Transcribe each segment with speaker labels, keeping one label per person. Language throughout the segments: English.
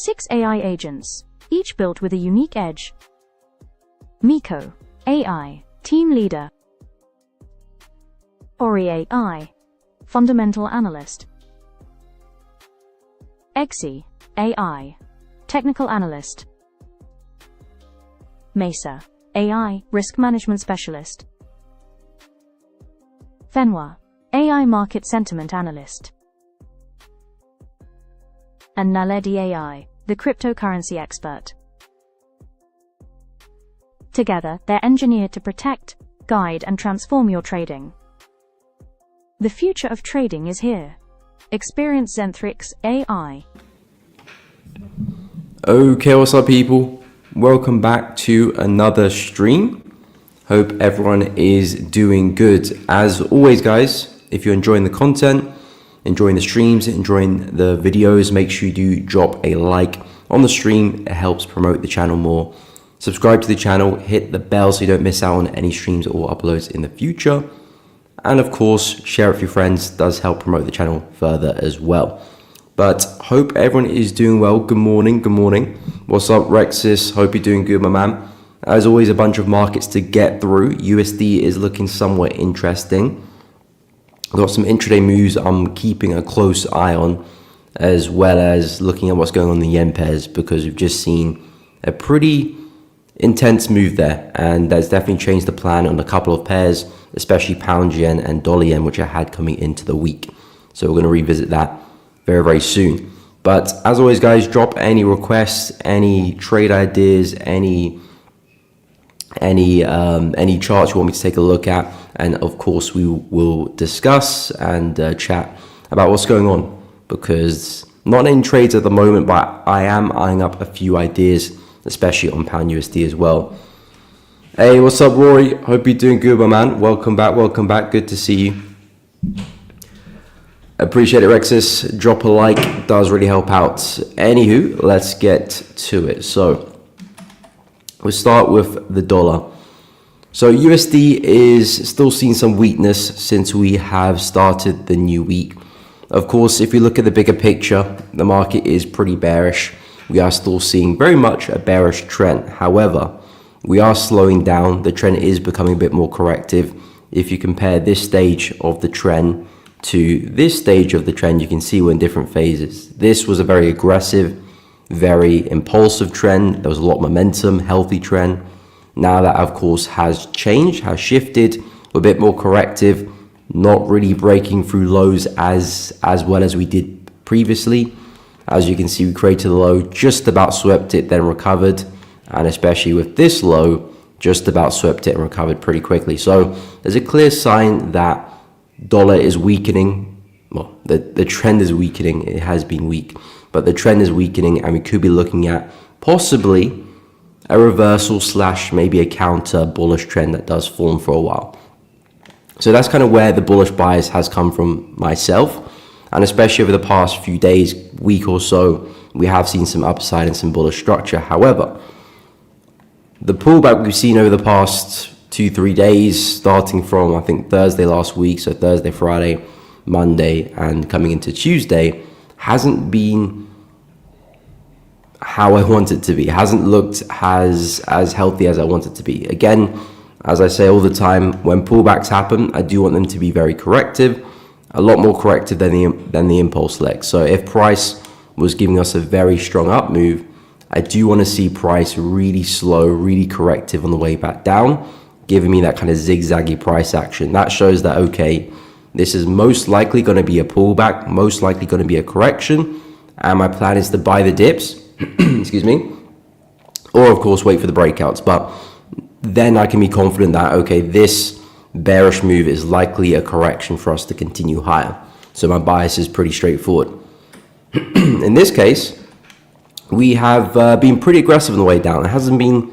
Speaker 1: 6 AI agents, each built with a unique edge. Miko, AI, Team Leader. Ori AI, Fundamental Analyst. XAU, AI, Technical Analyst. Mesa, AI, Risk Management Specialist. Fenwa, AI Market Sentiment Analyst. And Naledi AI, the cryptocurrency expert. Together, they're engineered to protect, guide, and transform your trading. The future of trading is here. Experience Zentrix AI.
Speaker 2: Okay, what's up, people? Welcome back to another stream. Hope everyone is doing good. As always, guys, if you're enjoying the content, enjoying the streams, enjoying the videos, make sure you do drop a like on the stream. It helps promote the channel more. Subscribe to the channel, hit the bell so you don't miss out on any streams or uploads in the future. And of course, share it with your friends. Does help promote the channel further as well. But hope everyone is doing well. Good morning, good morning. What's up, Rexis? Hope you're doing good, my man. As always, a bunch of markets to get through. USD is looking somewhat interesting. I've got some intraday moves I'm keeping a close eye on, as well as looking at what's going on in the yen pairs, because we've just seen a pretty intense move there, and that's definitely changed the plan on a couple of pairs, especially pound yen and dollar yen, which I had coming into the week. So we're going to revisit that very, very soon. But as always, guys, drop any requests, any trade ideas, any charts you want me to take a look at, and of course we will discuss and chat about what's going on, because not in trades at the moment, but I am eyeing up a few ideas, especially on pound USD as well. Hey, what's up, Rory? Hope you're doing good, my man. Welcome back. Good to see you. Appreciate it, Rexis. Drop a like, does really help out. Anywho, let's get to it. So we'll start with the dollar. So USD is still seeing some weakness since we have started the new week. Of course, if you look at the bigger picture, the market is pretty bearish. We are still seeing very much a bearish trend. However, we are slowing down. The trend is becoming a bit more corrective. If you compare this stage of the trend to this stage of the trend, you can see we're in different phases. This was a very aggressive, very impulsive trend. There was a lot of momentum, healthy trend. Now that, of course, has changed, has shifted, a bit more corrective, not really breaking through lows as well as we did previously. As you can see, we created a low, just about swept it, then recovered. And especially with this low, just about swept it and recovered pretty quickly. So there's a clear sign that dollar is weakening. Well, the trend is weakening. It has been weak, but the trend is weakening, and we could be looking at possibly a reversal / maybe a counter bullish trend that does form for a while. So that's kind of where the bullish bias has come from myself. And especially over the past few days, week or so, we have seen some upside and some bullish structure. However, the pullback we've seen over the past 2-3 days, starting from, I think, Thursday last week, so Thursday, Friday, Monday, and coming into Tuesday, hasn't been how I want it to be. It hasn't looked as healthy as I want it to be. Again, as I say all the time, when pullbacks happen, I do want them to be very corrective, a lot more corrective than the impulse leg. So if price was giving us a very strong up move, I do want to see price really slow, really corrective on the way back down, giving me that kind of zigzaggy price action. That shows that, okay, this is most likely going to be a pullback, most likely going to be a correction, and my plan is to buy the dips, excuse me, or of course wait for the breakouts. But then I can be confident that, okay, this bearish move is likely a correction for us to continue higher. So my bias is pretty straightforward. In this case, we have been pretty aggressive on the way down. It hasn't been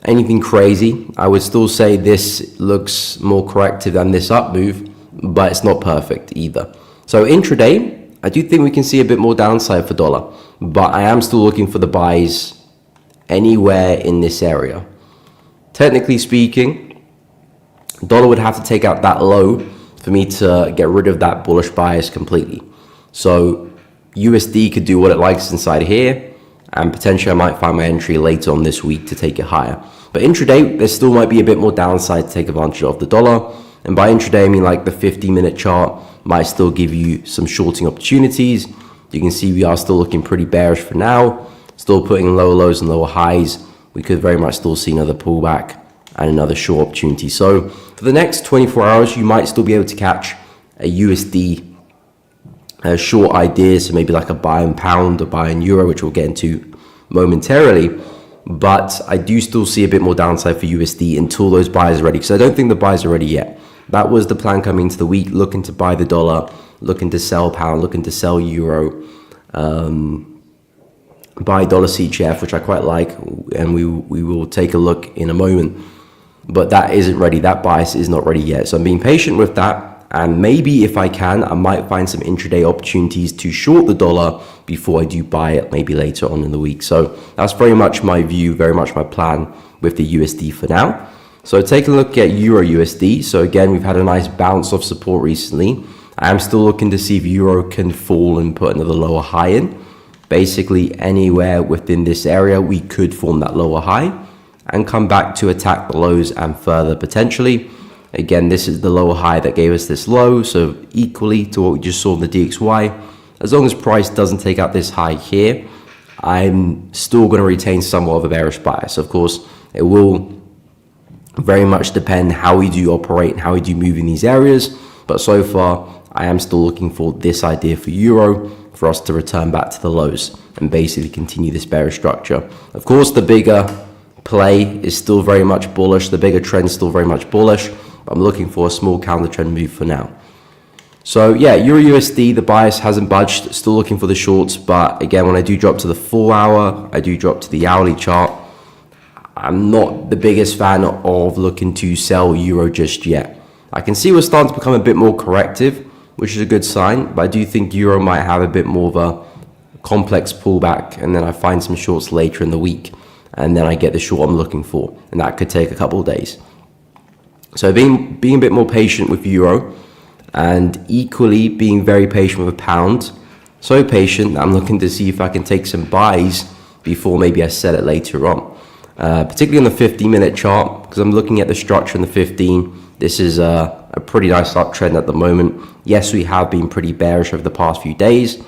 Speaker 2: anything crazy. I would still say this looks more corrective than this up move, but it's not perfect either. So intraday, I do think we can see a bit more downside for dollar, but I am still looking for the buys anywhere in this area. Technically speaking, dollar would have to take out that low for me to get rid of that bullish bias completely. So USD could do what it likes inside here, and potentially I might find my entry later on this week to take it higher. But intraday, there still might be a bit more downside to take advantage of the dollar. And by intraday, I mean like the 50-minute chart might still give you some shorting opportunities. You can see we are still looking pretty bearish for now, still putting lower lows and lower highs. We could very much still see another pullback and another short opportunity. So for the next 24 hours, you might still be able to catch a USD short idea. So maybe like a buy in pound or buy in euro, which we'll get into momentarily. But I do still see a bit more downside for USD until those buys are ready, because I don't think the buys are ready yet. That was the plan coming into the week, looking to buy the dollar, looking to sell pound, looking to sell euro, buy dollar CHF, which I quite like, and we will take a look in a moment. But that isn't ready. That bias is not ready yet. So I'm being patient with that. And maybe if I can, I might find some intraday opportunities to short the dollar before I do buy it maybe later on in the week. So that's very much my view, very much my plan with the USD for now. So take a look at Euro USD. So again, we've had a nice bounce of support recently. I am still looking to see if Euro can fall and put another lower high in. Basically anywhere within this area, we could form that lower high and come back to attack the lows and further potentially. Again, this is the lower high that gave us this low, so equally to what we just saw in the DXY. As long as price doesn't take out this high here, I'm still going to retain somewhat of a bearish bias. Of course, it will very much depend how we do operate and how we do move in these areas. But so far, I am still looking for this idea for Euro for us to return back to the lows and basically continue this bearish structure. Of course, the bigger play is still very much bullish. The bigger trend is still very much bullish. I'm looking for a small counter trend move for now. So yeah, Euro USD, the bias hasn't budged, still looking for the shorts. But again, when I do drop to the 4 hour, I do drop to the hourly chart, I'm not the biggest fan of looking to sell Euro just yet. I can see we're starting to become a bit more corrective, which is a good sign. But I do think Euro might have a bit more of a complex pullback, and then I find some shorts later in the week, and then I get the short I'm looking for, and that could take a couple of days. So being a bit more patient with Euro, and equally being very patient with a pound. So patient that I'm looking to see if I can take some buys before maybe I sell it later on. Particularly on the 15-minute chart, because I'm looking at the structure in the 15. This is a pretty nice uptrend at the moment. Yes, we have been pretty bearish over the past few days,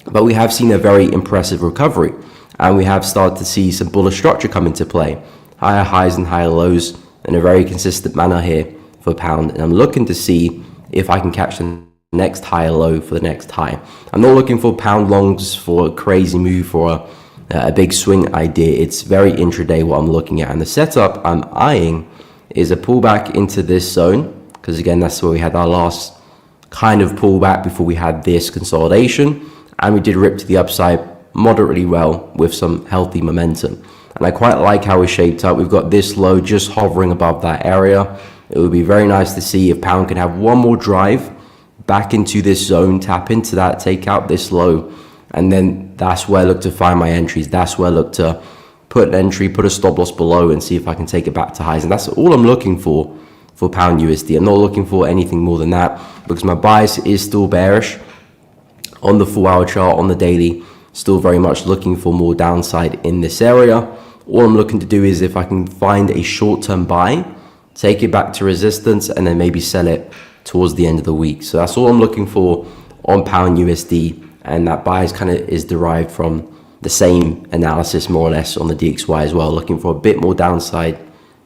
Speaker 2: but we have seen a very impressive recovery, and we have started to see some bullish structure come into play. Higher highs and higher lows in a very consistent manner here for pound, and I'm looking to see if I can catch the next higher low for the next high. I'm not looking for pound longs for a crazy move for a big swing idea. It's very intraday what I'm looking at, and the setup I'm eyeing is a pullback into this zone, because again, that's where we had our last kind of pullback before we had this consolidation, and we did rip to the upside moderately well with some healthy momentum. And I quite like how we shaped up. We've got this low just hovering above that area. It would be very nice to see if pound can have one more drive back into this zone, tap into that, take out this low, and then that's where I look to find my entries. That's where I look to put an entry, put a stop loss below, and see if I can take it back to highs. And that's all I'm looking for pound USD. I'm not looking for anything more than that, because my bias is still bearish on the 4 hour chart, on the daily. Still very much looking for more downside in this area. All I'm looking to do is if I can find a short-term buy, take it back to resistance, and then maybe sell it towards the end of the week. So that's all I'm looking for on pound USD, and that bias kind of is derived from the same analysis more or less on the DXY as well, looking for a bit more downside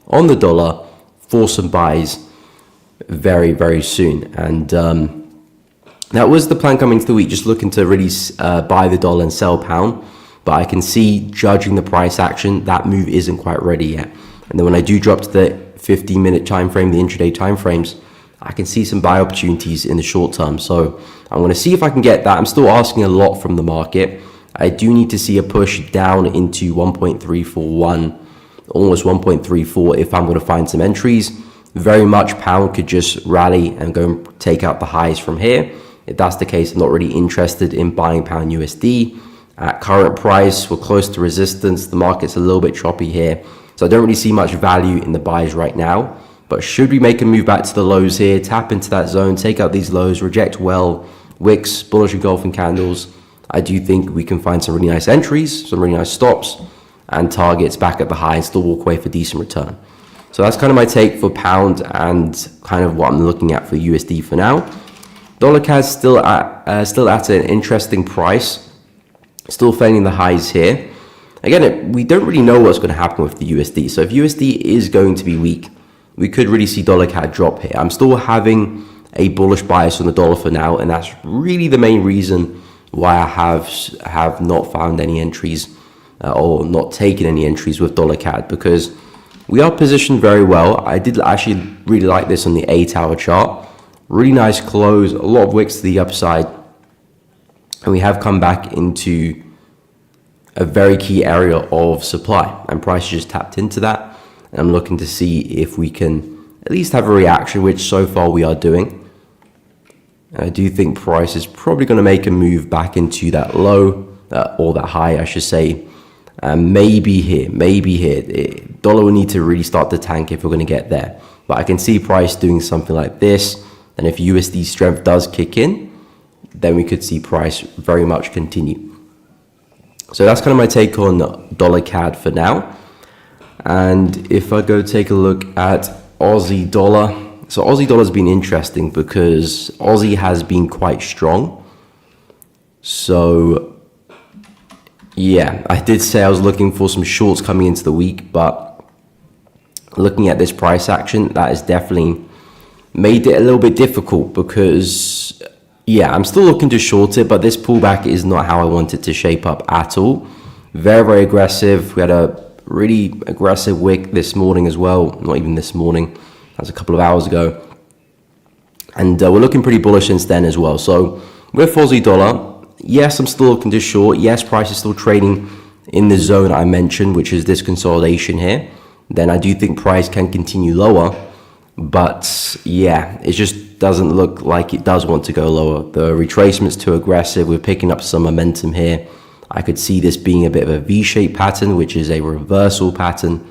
Speaker 2: on the dollar for some buys very, very soon. And that was the plan coming into the week, just looking to really buy the dollar and sell pound. But I can see, judging the price action, that move isn't quite ready yet. And then when I do drop to the 15-minute time frame, the intraday time frames, I can see some buy opportunities in the short term. So I'm going to see if I can get that. I'm still asking a lot from the market. I do need to see a push down into 1.341, almost 1.34 if I'm going to find some entries. Very much pound could just rally and go and take out the highs from here. If that's the case, I'm not really interested in buying pound USD. At current price, we're close to resistance. The market's a little bit choppy here, so I don't really see much value in the buys right now. But should we make a move back to the lows here, tap into that zone, take out these lows, reject well wicks, bullish engulfing candles, I do think we can find some really nice entries, some really nice stops, and targets back at the high and still walk away for decent return. So that's kind of my take for pound and kind of what I'm looking at for USD for now. Dollar CAD still at an interesting price, still failing the highs here. Again, we don't really know what's going to happen with the USD. So if USD is going to be weak, we could really see dollar CAD drop here. I'm still having a bullish bias on the dollar for now, and that's really the main reason why I have not found any entries or not taken any entries with dollar CAD, because we are positioned very well. I did actually really like this on the 8-hour chart. Really nice close, a lot of wicks to the upside, and we have come back into a very key area of supply, and price just tapped into that. And I'm looking to see if we can at least have a reaction, which so far we are doing. And I do think price is probably going to make a move back into that low, or that high, I should say. Maybe here. Dollar will need to really start to tank if we're going to get there. But I can see price doing something like this. And if USD strength does kick in, then we could see price very much continue. So that's kind of my take on dollar CAD for now. And if I go take a look at Aussie dollar, so Aussie dollar has been interesting because Aussie has been quite strong. So yeah, I did say I was looking for some shorts coming into the week, but looking at this price action, that has definitely made it a little bit difficult because, yeah, I'm still looking to short it, but this pullback is not how I want it to shape up at all. Very, very aggressive. We had a really aggressive wick this morning as well. Not even this morning. That was a couple of hours ago. And we're looking pretty bullish since then as well. So with Aussie dollar, yes, I'm still looking to short. Yes, price is still trading in the zone I mentioned, which is this consolidation here. Then I do think price can continue lower. But yeah, it just doesn't look like it does want to go lower. The retracement's too aggressive. We're picking up some momentum here. I could see this being a bit of a V-shaped pattern, which is a reversal pattern,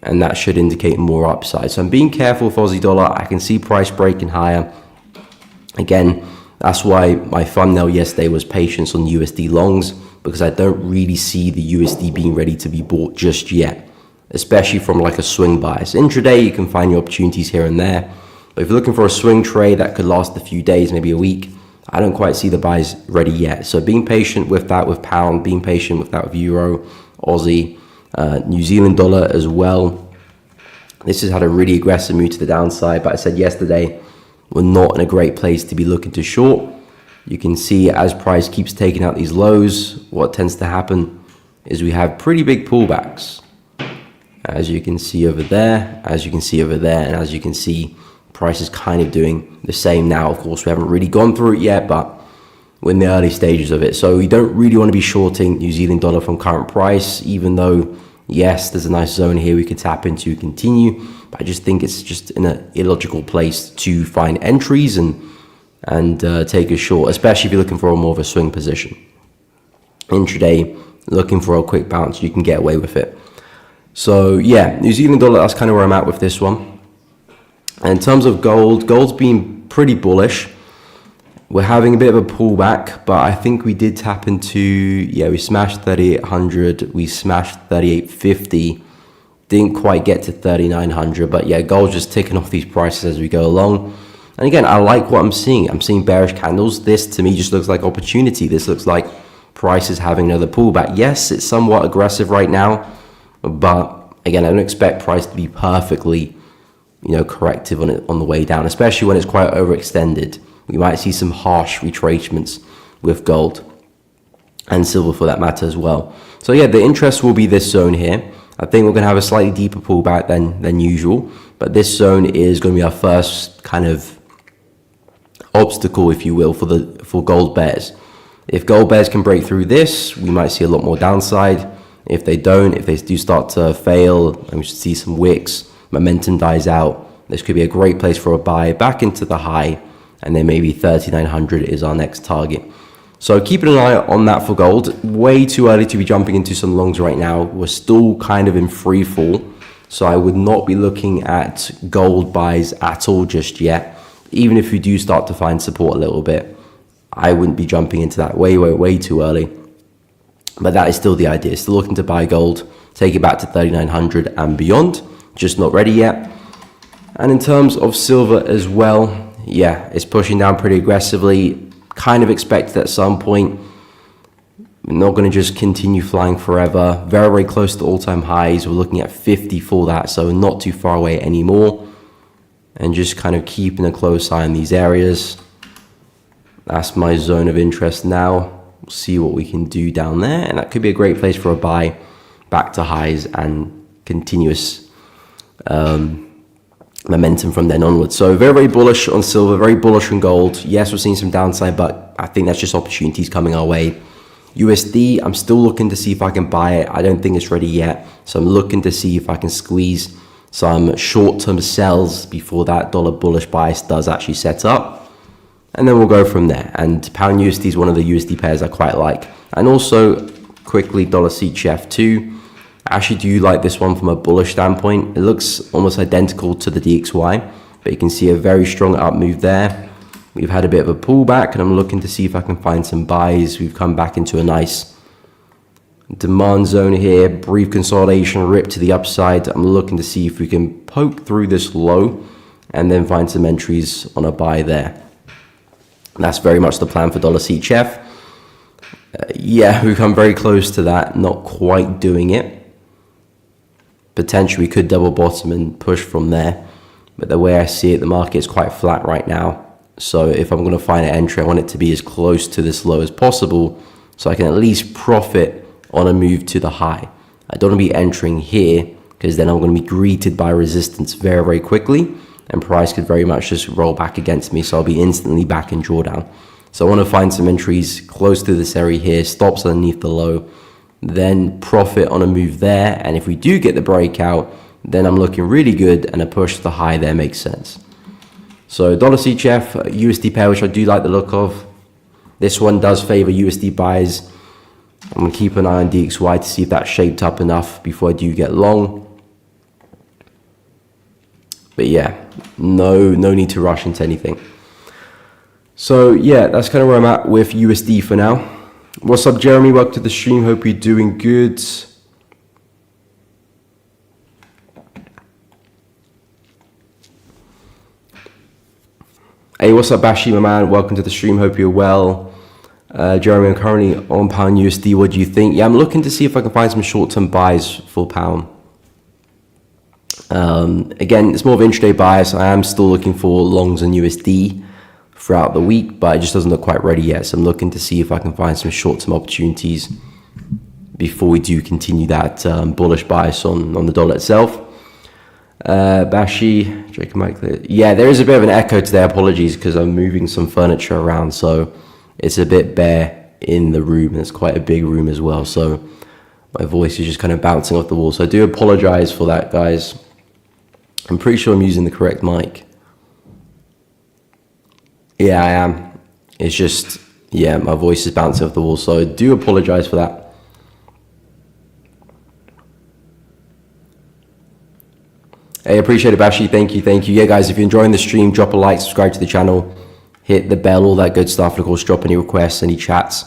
Speaker 2: and that should indicate more upside. So I'm being careful with Aussie dollar. I can see price breaking higher. Again, that's why my thumbnail yesterday was patience on USD longs, because I don't really see the USD being ready to be bought just yet, especially from like a swing bias. Intraday, you can find your opportunities here and there. But if you're looking for a swing trade that could last a few days, maybe a week, I don't quite see the buys ready yet. So being patient with that with pound, being patient with that with euro, Aussie, New Zealand dollar as well. This has had a really aggressive move to the downside, but I said yesterday, we're not in a great place to be looking to short. You can see as price keeps taking out these lows, what tends to happen is we have pretty big pullbacks. As you can see over there, as you can see over there, and as you can see, price is kind of doing the same now. Of course, we haven't really gone through it yet, but we're in the early stages of it. So we don't really want to be shorting New Zealand dollar from current price, even though, yes, there's a nice zone here we could tap into, continue. But I just think it's just in an illogical place to find entries and take a short, especially if you're looking for a more of a swing position. Intraday, looking for a quick bounce, you can get away with it. So yeah, New Zealand dollar, that's kind of where I'm at with this one. And in terms of gold, gold's been pretty bullish. We're having a bit of a pullback, but I think we did tap into, yeah, we smashed 3,800, we smashed 3,850, didn't quite get to 3,900, but yeah, gold's just ticking off these prices as we go along. And again, I like what I'm seeing. I'm seeing bearish candles. This to me just looks like opportunity. This looks like price is having another pullback. Yes, it's somewhat aggressive right now, but again, I don't expect price to be perfectly, corrective on the way down, especially when it's quite overextended. We might see some harsh retracements with gold and silver for that matter as well. So yeah, the interest will be this zone here. I think we're going to have a slightly deeper pullback than usual, but this zone is going to be our first kind of obstacle, if you will, for gold bears. If gold bears can break through this, we might see a lot more downside. If they don't, if they do start to fail, and we should see some wicks, momentum dies out, this could be a great place for a buy back into the high, and then maybe 3,900 is our next target. So keeping an eye on that for gold. Way too early to be jumping into some longs right now. We're still kind of in free fall, so I would not be looking at gold buys at all just yet. Even if we do start to find support a little bit, I wouldn't be jumping into that way too early. But that is still the idea. Still looking to buy gold, take it back to 3,900 and beyond. Just not ready yet. And in terms of silver as well, yeah, it's pushing down pretty aggressively. Kind of expected at some point. We're not going to just continue flying forever. Very, very close to all-time highs. We're looking at 50 for that, so not too far away anymore. And just kind of keeping a close eye on these areas. That's my zone of interest now. We'll see what we can do down there. And that could be a great place for a buy back to highs and continuous momentum from then onwards. So very, very bullish on silver, very bullish on gold. Yes, we're seeing some downside, but I think that's just opportunities coming our way. USD, I'm still looking to see if I can buy it. I don't think it's ready yet. So I'm looking to see if I can squeeze some short-term sells before that dollar bullish bias does actually set up. And then we'll go from there. And pound USD is one of the USD pairs I quite like. And also, quickly, dollar CHF too. I actually do like this one from a bullish standpoint. It looks almost identical to the DXY, but you can see a very strong up move there. We've had a bit of a pullback, and I'm looking to see if I can find some buys. We've come back into a nice demand zone here. Brief consolidation, rip to the upside. I'm looking to see if we can poke through this low and then find some entries on a buy there. That's very much the plan for dollar CHF. Yeah, we've come very close to that, not quite doing it. Potentially we could double bottom and push from there, but the way I see it, the market is quite flat right now. So if I'm going to find an entry, I want it to be as close to this low as possible, so I can at least profit on a move to the high. I don't want to be entering here, because then I'm going to be greeted by resistance very, very quickly, and price could very much just roll back against me, so I'll be instantly back in drawdown. So I want to find some entries close to this area here, stops underneath the low, then profit on a move there. And if we do get the breakout, then I'm looking really good, and a push to the high there makes sense. So dollar CHF, USD pair, which I do like the look of. This one does favor USD buys. I'm going to keep an eye on DXY to see if that's shaped up enough before I do get long. But yeah, no need to rush into anything. So yeah, that's kind of where I'm at with USD for now. What's up, Jeremy? Welcome to the stream. Hope you're doing good. Hey, what's up, Bashi, my man? Welcome to the stream. Hope you're well. Jeremy, I'm currently on pound USD. What do you think? Yeah, I'm looking to see if I can find some short-term buys for pound. Again, it's more of intraday bias. I am still looking for longs in USD throughout the week, but it just doesn't look quite ready yet. So I'm looking to see if I can find some short-term opportunities before we do continue that bullish bias on the dollar itself. Bashi, Jacob Mike, yeah, there is a bit of an echo today. Apologies, because I'm moving some furniture around, so it's a bit bare in the room, and it's quite a big room as well. So my voice is just kind of bouncing off the wall. So I do apologize for that, guys. I'm pretty sure I'm using the correct mic. Yeah, I am. It's just, yeah, my voice is bouncing off the wall, so I do apologize for that. Hey, appreciate it, Bashi. Thank you. Yeah, guys, if you're enjoying the stream, drop a like, subscribe to the channel, hit the bell, all that good stuff. And of course, drop any requests, any chats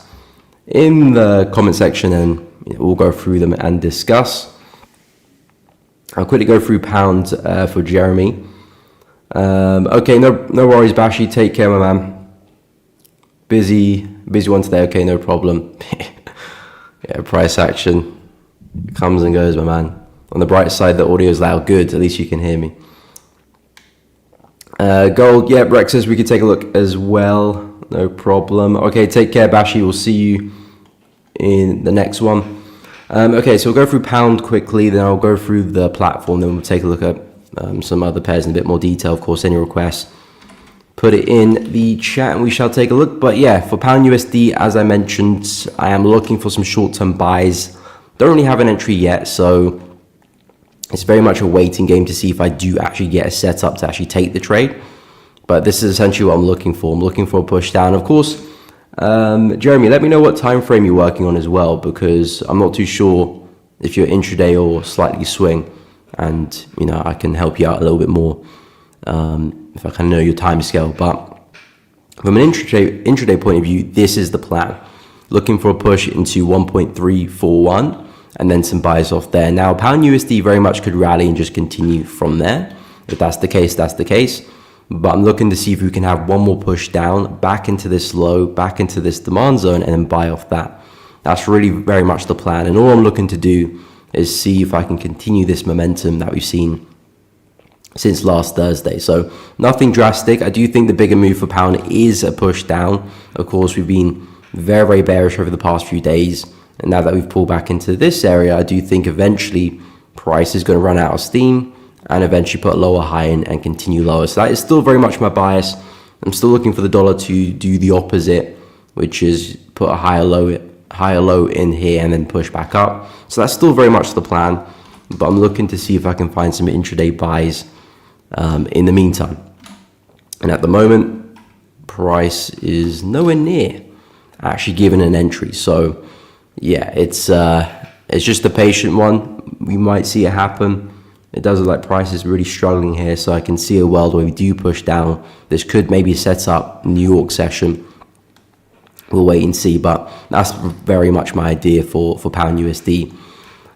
Speaker 2: in the comment section, and we'll go through them and discuss. I'll quickly go through pound for Jeremy. Okay, no worries, Bashi. Take care, my man. Busy one today. Okay, no problem. Yeah, price action comes and goes, my man. On the bright side, the audio is loud. Good, at least you can hear me. Gold, yeah, Rex says we could take a look as well. No problem. Okay, take care, Bashi. We'll see you in the next one. Okay, so we'll go through pound quickly, then I'll go through the platform, then we'll take a look at some other pairs in a bit more detail. Of course, any requests, put it in the chat and we shall take a look. But yeah, for pound USD, as I mentioned, I am looking for some short-term buys. Don't really have an entry yet, so it's very much a waiting game to see if I do actually get a setup to actually take the trade. But this is essentially what I'm looking for. I'm looking for a push down. Of course, Jeremy, let me know what time frame you're working on as well, because I'm not too sure if you're intraday or slightly swing, and you know, I can help you out a little bit more if I kind of know your time scale. But From an intraday point of view, this is the plan. Looking for a push into 1.341 and then some buys off there. Now, pound USD very much could rally and just continue from there. If that's the case, that's the case. But I'm looking to see if we can have one more push down, back into this low, back into this demand zone, and then buy off that. That's really very much the plan. And all I'm looking to do is see if I can continue this momentum that we've seen since last Thursday. So nothing drastic. I do think the bigger move for pound is a push down. Of course, we've been very, very bearish over the past few days. And now that we've pulled back into this area, I do think eventually price is going to run out of steam and eventually put a lower high in and continue lower. So that is still very much my bias. I'm still looking for the dollar to do the opposite, which is put a higher low in here and then push back up. So that's still very much the plan. But I'm looking to see if I can find some intraday buys in the meantime. And at the moment, price is nowhere near actually giving an entry. So yeah, it's just a patient one. We might see it happen. It does look like price is really struggling here, so I can see a world where we do push down. This could maybe set up New York session. We'll wait and see, but that's very much my idea for pound USD.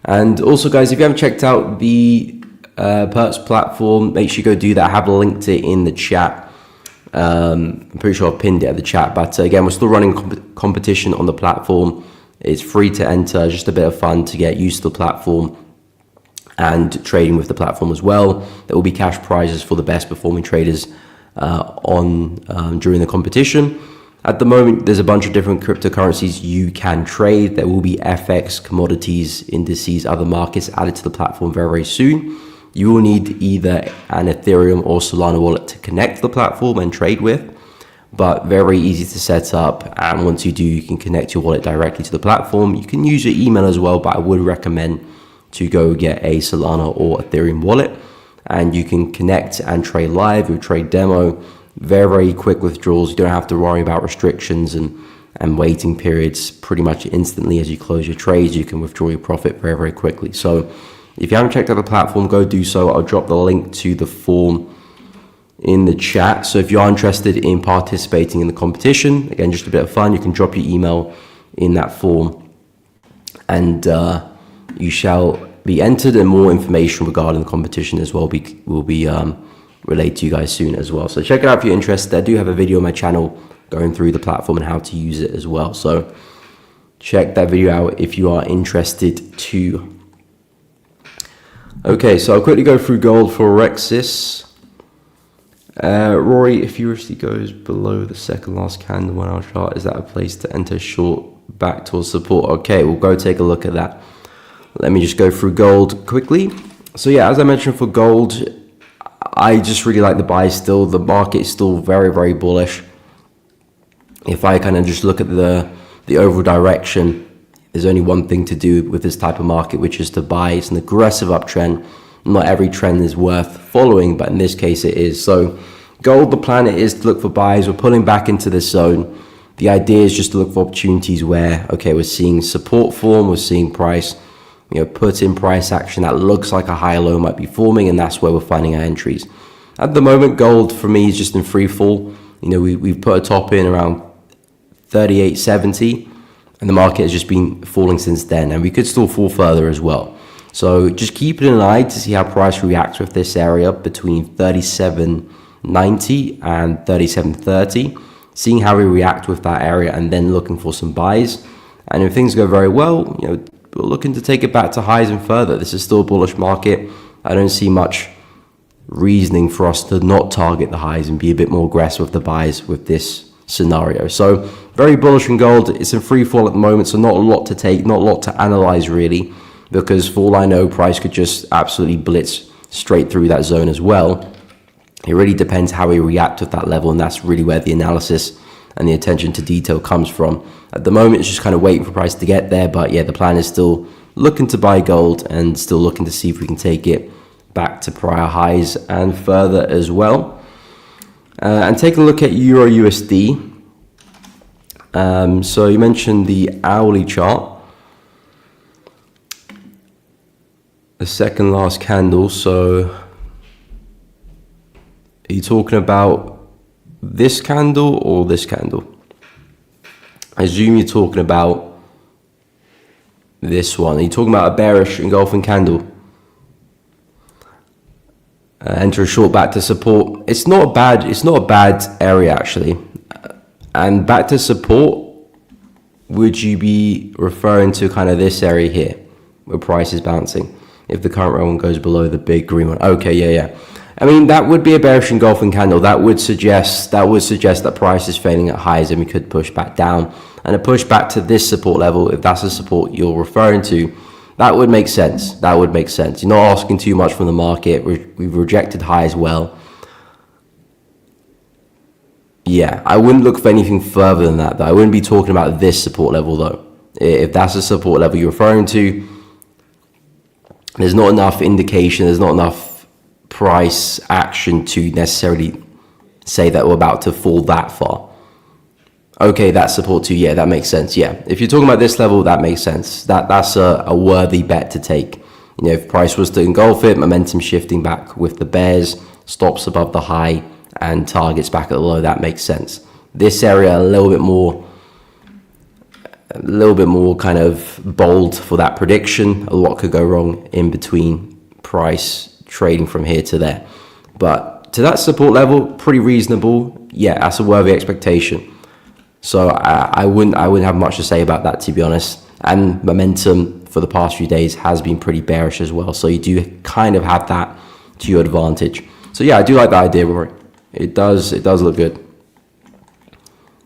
Speaker 2: And also, guys, if you haven't checked out the Perks platform, make sure you go do that. I have linked it in the chat. I'm pretty sure I've pinned it at the chat, but again, we're still running competition on the platform. It's free to enter, just a bit of fun to get used to the platform and trading with the platform as well. There will be cash prizes for the best performing traders during the competition. At the moment, there's a bunch of different cryptocurrencies you can trade. There will be FX, commodities, indices, other markets added to the platform very, very soon. You will need either an Ethereum or Solana wallet to connect to the platform and trade with, but very easy to set up. And once you do, you can connect your wallet directly to the platform. You can use your email as well, but I would recommend to go get a Solana or Ethereum wallet, and you can connect and trade live or trade demo. Very, very quick withdrawals. You don't have to worry about restrictions and waiting periods. Pretty much instantly as you close your trades, you can withdraw your profit very, very quickly. So if you haven't checked out the platform, go do so. I'll drop the link to the form in the chat. So if you are interested in participating in the competition, again, just a bit of fun, you can drop your email in that form and you shall be entered, and more information regarding the competition as well will be relayed to you guys soon as well. So check it out if you're interested. I do have a video on my channel going through the platform and how to use it as well. So check that video out if you are interested too. Okay, so I'll quickly go through gold for Rexis. Rory, if USD goes below the second last candle on our chart, is that a place to enter short back towards support? Okay, we'll go take a look at that. Let me just go through gold quickly. So yeah, as I mentioned for gold, I just really like the buy still. The market is still very, very bullish. If I kind of just look at the overall direction, there's only one thing to do with this type of market, which is to buy. It's an aggressive uptrend. Not every trend is worth following, but in this case it is. So gold, the plan is to look for buys. We're pulling back into this zone. The idea is just to look for opportunities where, okay, we're seeing support form, we're seeing price, put in price action that looks like a higher low might be forming, and that's where we're finding our entries. At the moment, gold for me is just in free fall. We've put a top in around 38.70, and the market has just been falling since then, and we could still fall further as well. So just keep it an eye to see how price reacts with this area between 37.90 and 37.30, seeing how we react with that area, and then looking for some buys. And if things go very well, we're looking to take it back to highs and further. This is still a bullish market. I don't see much reasoning for us to not target the highs and be a bit more aggressive with the buys with this scenario. So very bullish in gold. It's in free fall at the moment, so not a lot to take, not a lot to analyze really, because for all I know, price could just absolutely blitz straight through that zone as well. It really depends how we react at that level, and that's really where the analysis and the attention to detail comes from. At the moment, it's just kind of waiting for price to get there, but yeah, the plan is still looking to buy gold and still looking to see if we can take it back to prior highs and further as well. And take a look at Euro USD. So you mentioned the hourly chart, the second last candle. So are you talking about this candle or this candle? I assume you're talking about this one. Are you talking about a bearish engulfing candle? Enter a short back to support. It's not a bad area actually. And back to support, would you be referring to kind of this area here where price is bouncing? If the current red one goes below the big green one. Okay, yeah. I mean, that would be a bearish engulfing candle. That would suggest that price is failing at highs and we could push back down. And a push back to this support level, if that's the support you're referring to, that would make sense. That would make sense. You're not asking too much from the market. We've rejected high as well. Yeah, I wouldn't look for anything further than that, though. I wouldn't be talking about this support level, though. If that's the support level you're referring to, there's not enough indication, there's not enough price action to necessarily say that we're about to fall that far. Okay, that support too, yeah, that makes sense, yeah. If you're talking about this level, that makes sense. That's a worthy bet to take. You know, if price was to engulf it, momentum shifting back with the bears, stops above the high, and targets back at the low, that makes sense. This area a little bit more kind of bold for that prediction. A lot could go wrong in between price trading from here to there. But to that support level, pretty reasonable. Yeah, that's a worthy expectation. So I wouldn't have much to say about that, to be honest. And momentum for the past few days has been pretty bearish as well. So you do kind of have that to your advantage. So yeah, I do like the idea, Rory. It does look good.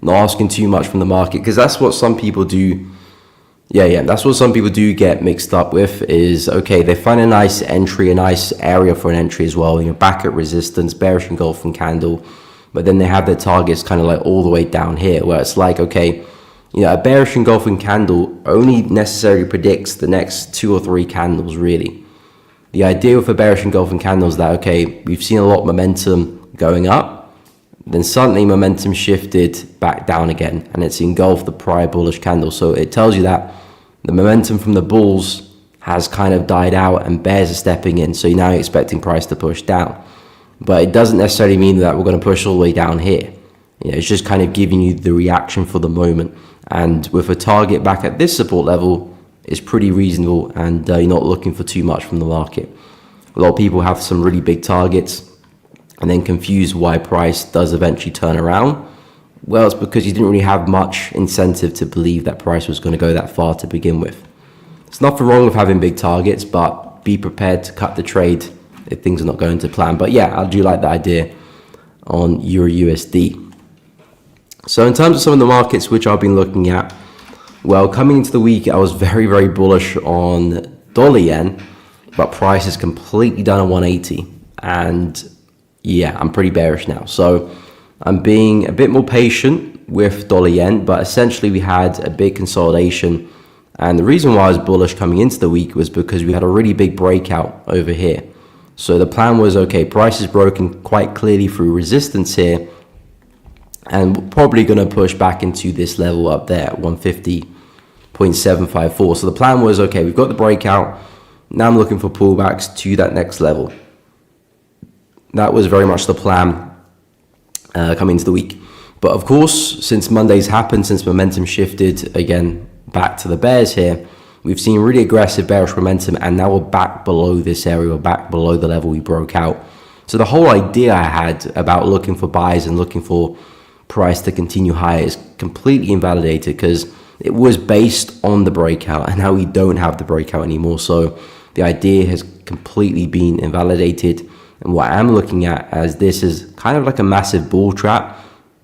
Speaker 2: Not asking too much from the market, because that's what some people do. Yeah, that's what some people do get mixed up with is, okay, they find a nice entry, a nice area for an entry as well. You're back at resistance, bearish engulfing candle, but then they have their targets kind of like all the way down here, where it's like, okay, you know, a bearish engulfing candle only necessarily predicts the next 2 or 3 candles, really. The idea with a bearish engulfing candle is that, okay, we've seen a lot of momentum going up, then suddenly momentum shifted back down again, and it's engulfed the prior bullish candle. So it tells you that the momentum from the bulls has kind of died out and bears are stepping in. So you're now expecting price to push down. But it doesn't necessarily mean that we're going to push all the way down here. You know, it's just kind of giving you the reaction for the moment. And with a target back at this support level, it's pretty reasonable, and you're not looking for too much from the market. A lot of people have some really big targets and then confuse why price does eventually turn around. Well, it's because you didn't really have much incentive to believe that price was going to go that far to begin with. There's nothing wrong with having big targets, but be prepared to cut the trade if things are not going to plan. But yeah, I do like the idea on Euro USD. So in terms of some of the markets which I've been looking at, well, coming into the week, I was very, very bullish on dollar yen, but price has completely done a 180. And yeah, I'm pretty bearish now. So I'm being a bit more patient with dollar yen, but essentially we had a big consolidation. And the reason why I was bullish coming into the week was because we had a really big breakout over here. So the plan was, okay, price is broken quite clearly through resistance here, and we're probably going to push back into this level up there at 150.754. So the plan was, okay, we've got the breakout. Now I'm looking for pullbacks to that next level. That was very much the plan coming into the week. But of course, since Monday's happened, since momentum shifted again back to the bears here, we've seen really aggressive bearish momentum, and now we're back below this area, we're back below the level we broke out. So the whole idea I had about looking for buys and looking for price to continue higher is completely invalidated, because it was based on the breakout, and now we don't have the breakout anymore. So the idea has completely been invalidated. And what I'm looking at as this is kind of like a massive bull trap,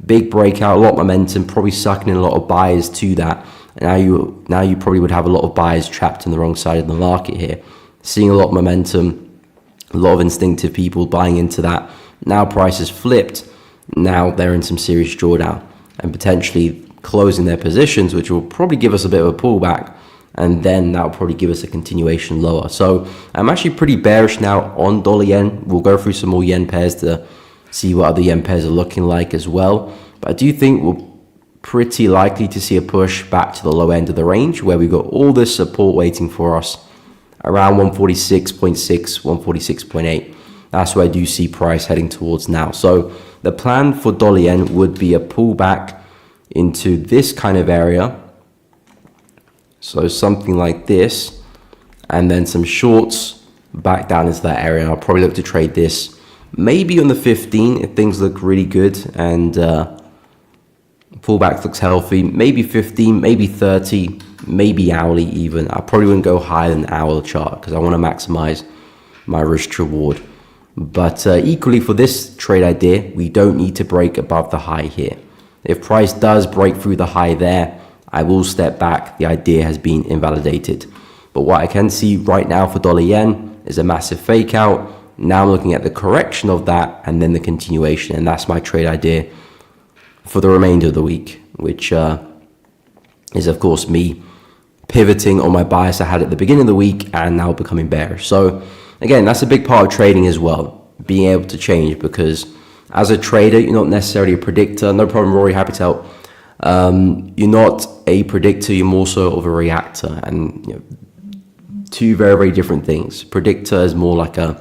Speaker 2: big breakout, a lot of momentum, probably sucking in a lot of buyers to that. And now you probably would have a lot of buyers trapped on the wrong side of the market here, seeing a lot of momentum, a lot of instinctive people buying into that. Now price has flipped. Now they're in some serious drawdown and potentially closing their positions, which will probably give us a bit of a pullback, and then that will probably give us a continuation lower. So I'm actually pretty bearish now on dollar yen. We'll go through some more yen pairs to see what other yen pairs are looking like as well. But I do think we're pretty likely to see a push back to the low end of the range, where we've got all this support waiting for us around 146.6, 146.8. That's where I do see price heading towards now. So the plan for dollar yen would be a pullback into this kind of area. So something like this, and then some shorts back down into that area. I'll probably look to trade this maybe on the 15 if things look really good and pullback looks healthy. Maybe 15, maybe 30, maybe hourly even. I probably wouldn't go higher than the hourly chart because I want to maximize my risk to reward. But equally for this trade idea, we don't need to break above the high here. If price does break through the high there, I will step back. The idea has been invalidated. But what I can see right now for dollar yen is a massive fake out. Now I'm looking at the correction of that and then the continuation. And that's my trade idea for the remainder of the week, which is of course me pivoting on my bias I had at the beginning of the week and now becoming bearish. So again, that's a big part of trading as well, being able to change, because as a trader, you're not necessarily a predictor. No problem, Rory, happy to help. You're not a predictor, you're more so of a reactor, and you know, two very, very different things. Predictor is more like an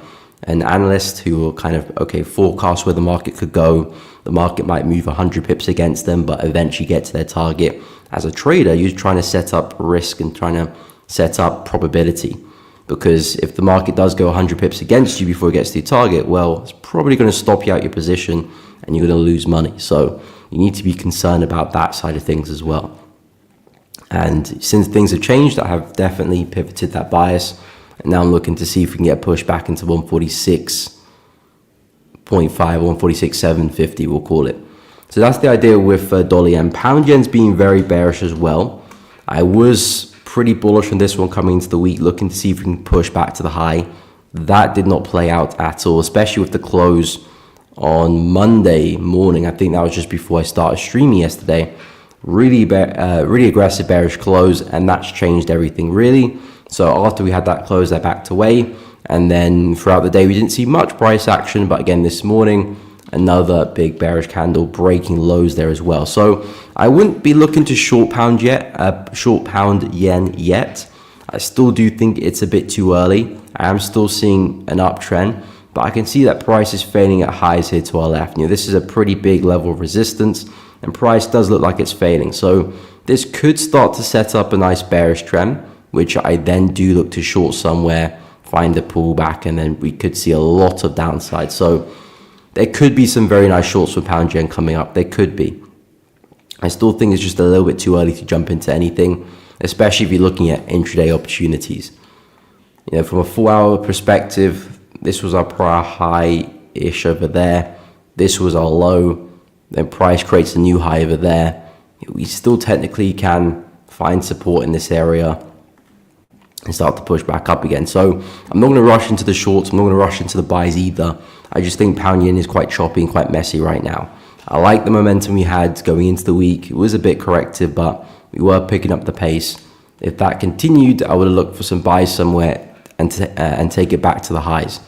Speaker 2: analyst who will kind of, forecast where the market could go. The market might move 100 pips against them, but eventually get to their target. As a trader, you're trying to set up risk and trying to set up probability, because if the market does go 100 pips against you before it gets to your target, well, it's probably going to stop you out your position and you're going to lose money. So you need to be concerned about that side of things as well. And since things have changed, I have definitely pivoted that bias. And now I'm looking to see if we can get pushed back into 146.5, 146.750, we'll call it. So that's the idea with dollar yen. Pound yen's being very bearish as well. I was pretty bullish on this one coming into the week, looking to see if we can push back to the high. That did not play out at all, especially with the close on Monday morning. I think that was just before I started streaming yesterday. Really aggressive bearish close, and that's changed everything really. So after we had that close, I backed away, and then throughout the day we didn't see much price action. But again, this morning, another big bearish candle breaking lows there as well. So I wouldn't be looking to short pound yen yet. I still do think it's a bit too early. I am still seeing an uptrend, but I can see that price is failing at highs here to our left. You know, this is a pretty big level of resistance, and price does look like it's failing. So this could start to set up a nice bearish trend, which I then do look to short somewhere, find a pullback, and then we could see a lot of downside. So there could be some very nice shorts for pound yen coming up. There could be. I still think it's just a little bit too early to jump into anything, especially if you're looking at intraday opportunities. You know, from a 4-hour perspective, this was our prior high-ish over there. This was our low. Then price creates a new high over there. We still technically can find support in this area and start to push back up again. So I'm not going to rush into the shorts. I'm not going to rush into the buys either. I just think pound yen is quite choppy and quite messy right now. I like the momentum we had going into the week. It was a bit corrective, but we were picking up the pace. If that continued, I would have looked for some buys somewhere and take it back to the highs.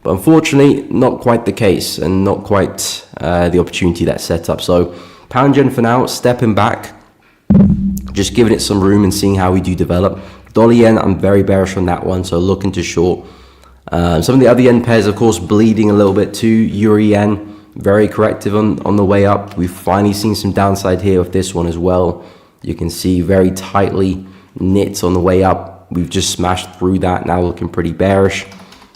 Speaker 2: But unfortunately, not quite the case, and not quite the opportunity that's set up. So pound yen for now, stepping back, just giving it some room and seeing how we do develop. Dollar yen, I'm very bearish on that one, so looking to short. Some of the other yen pairs, of course, bleeding a little bit too. Euro yen, very corrective on the way up. We've finally seen some downside here with this one as well. You can see very tightly knit on the way up. We've just smashed through that, now looking pretty bearish.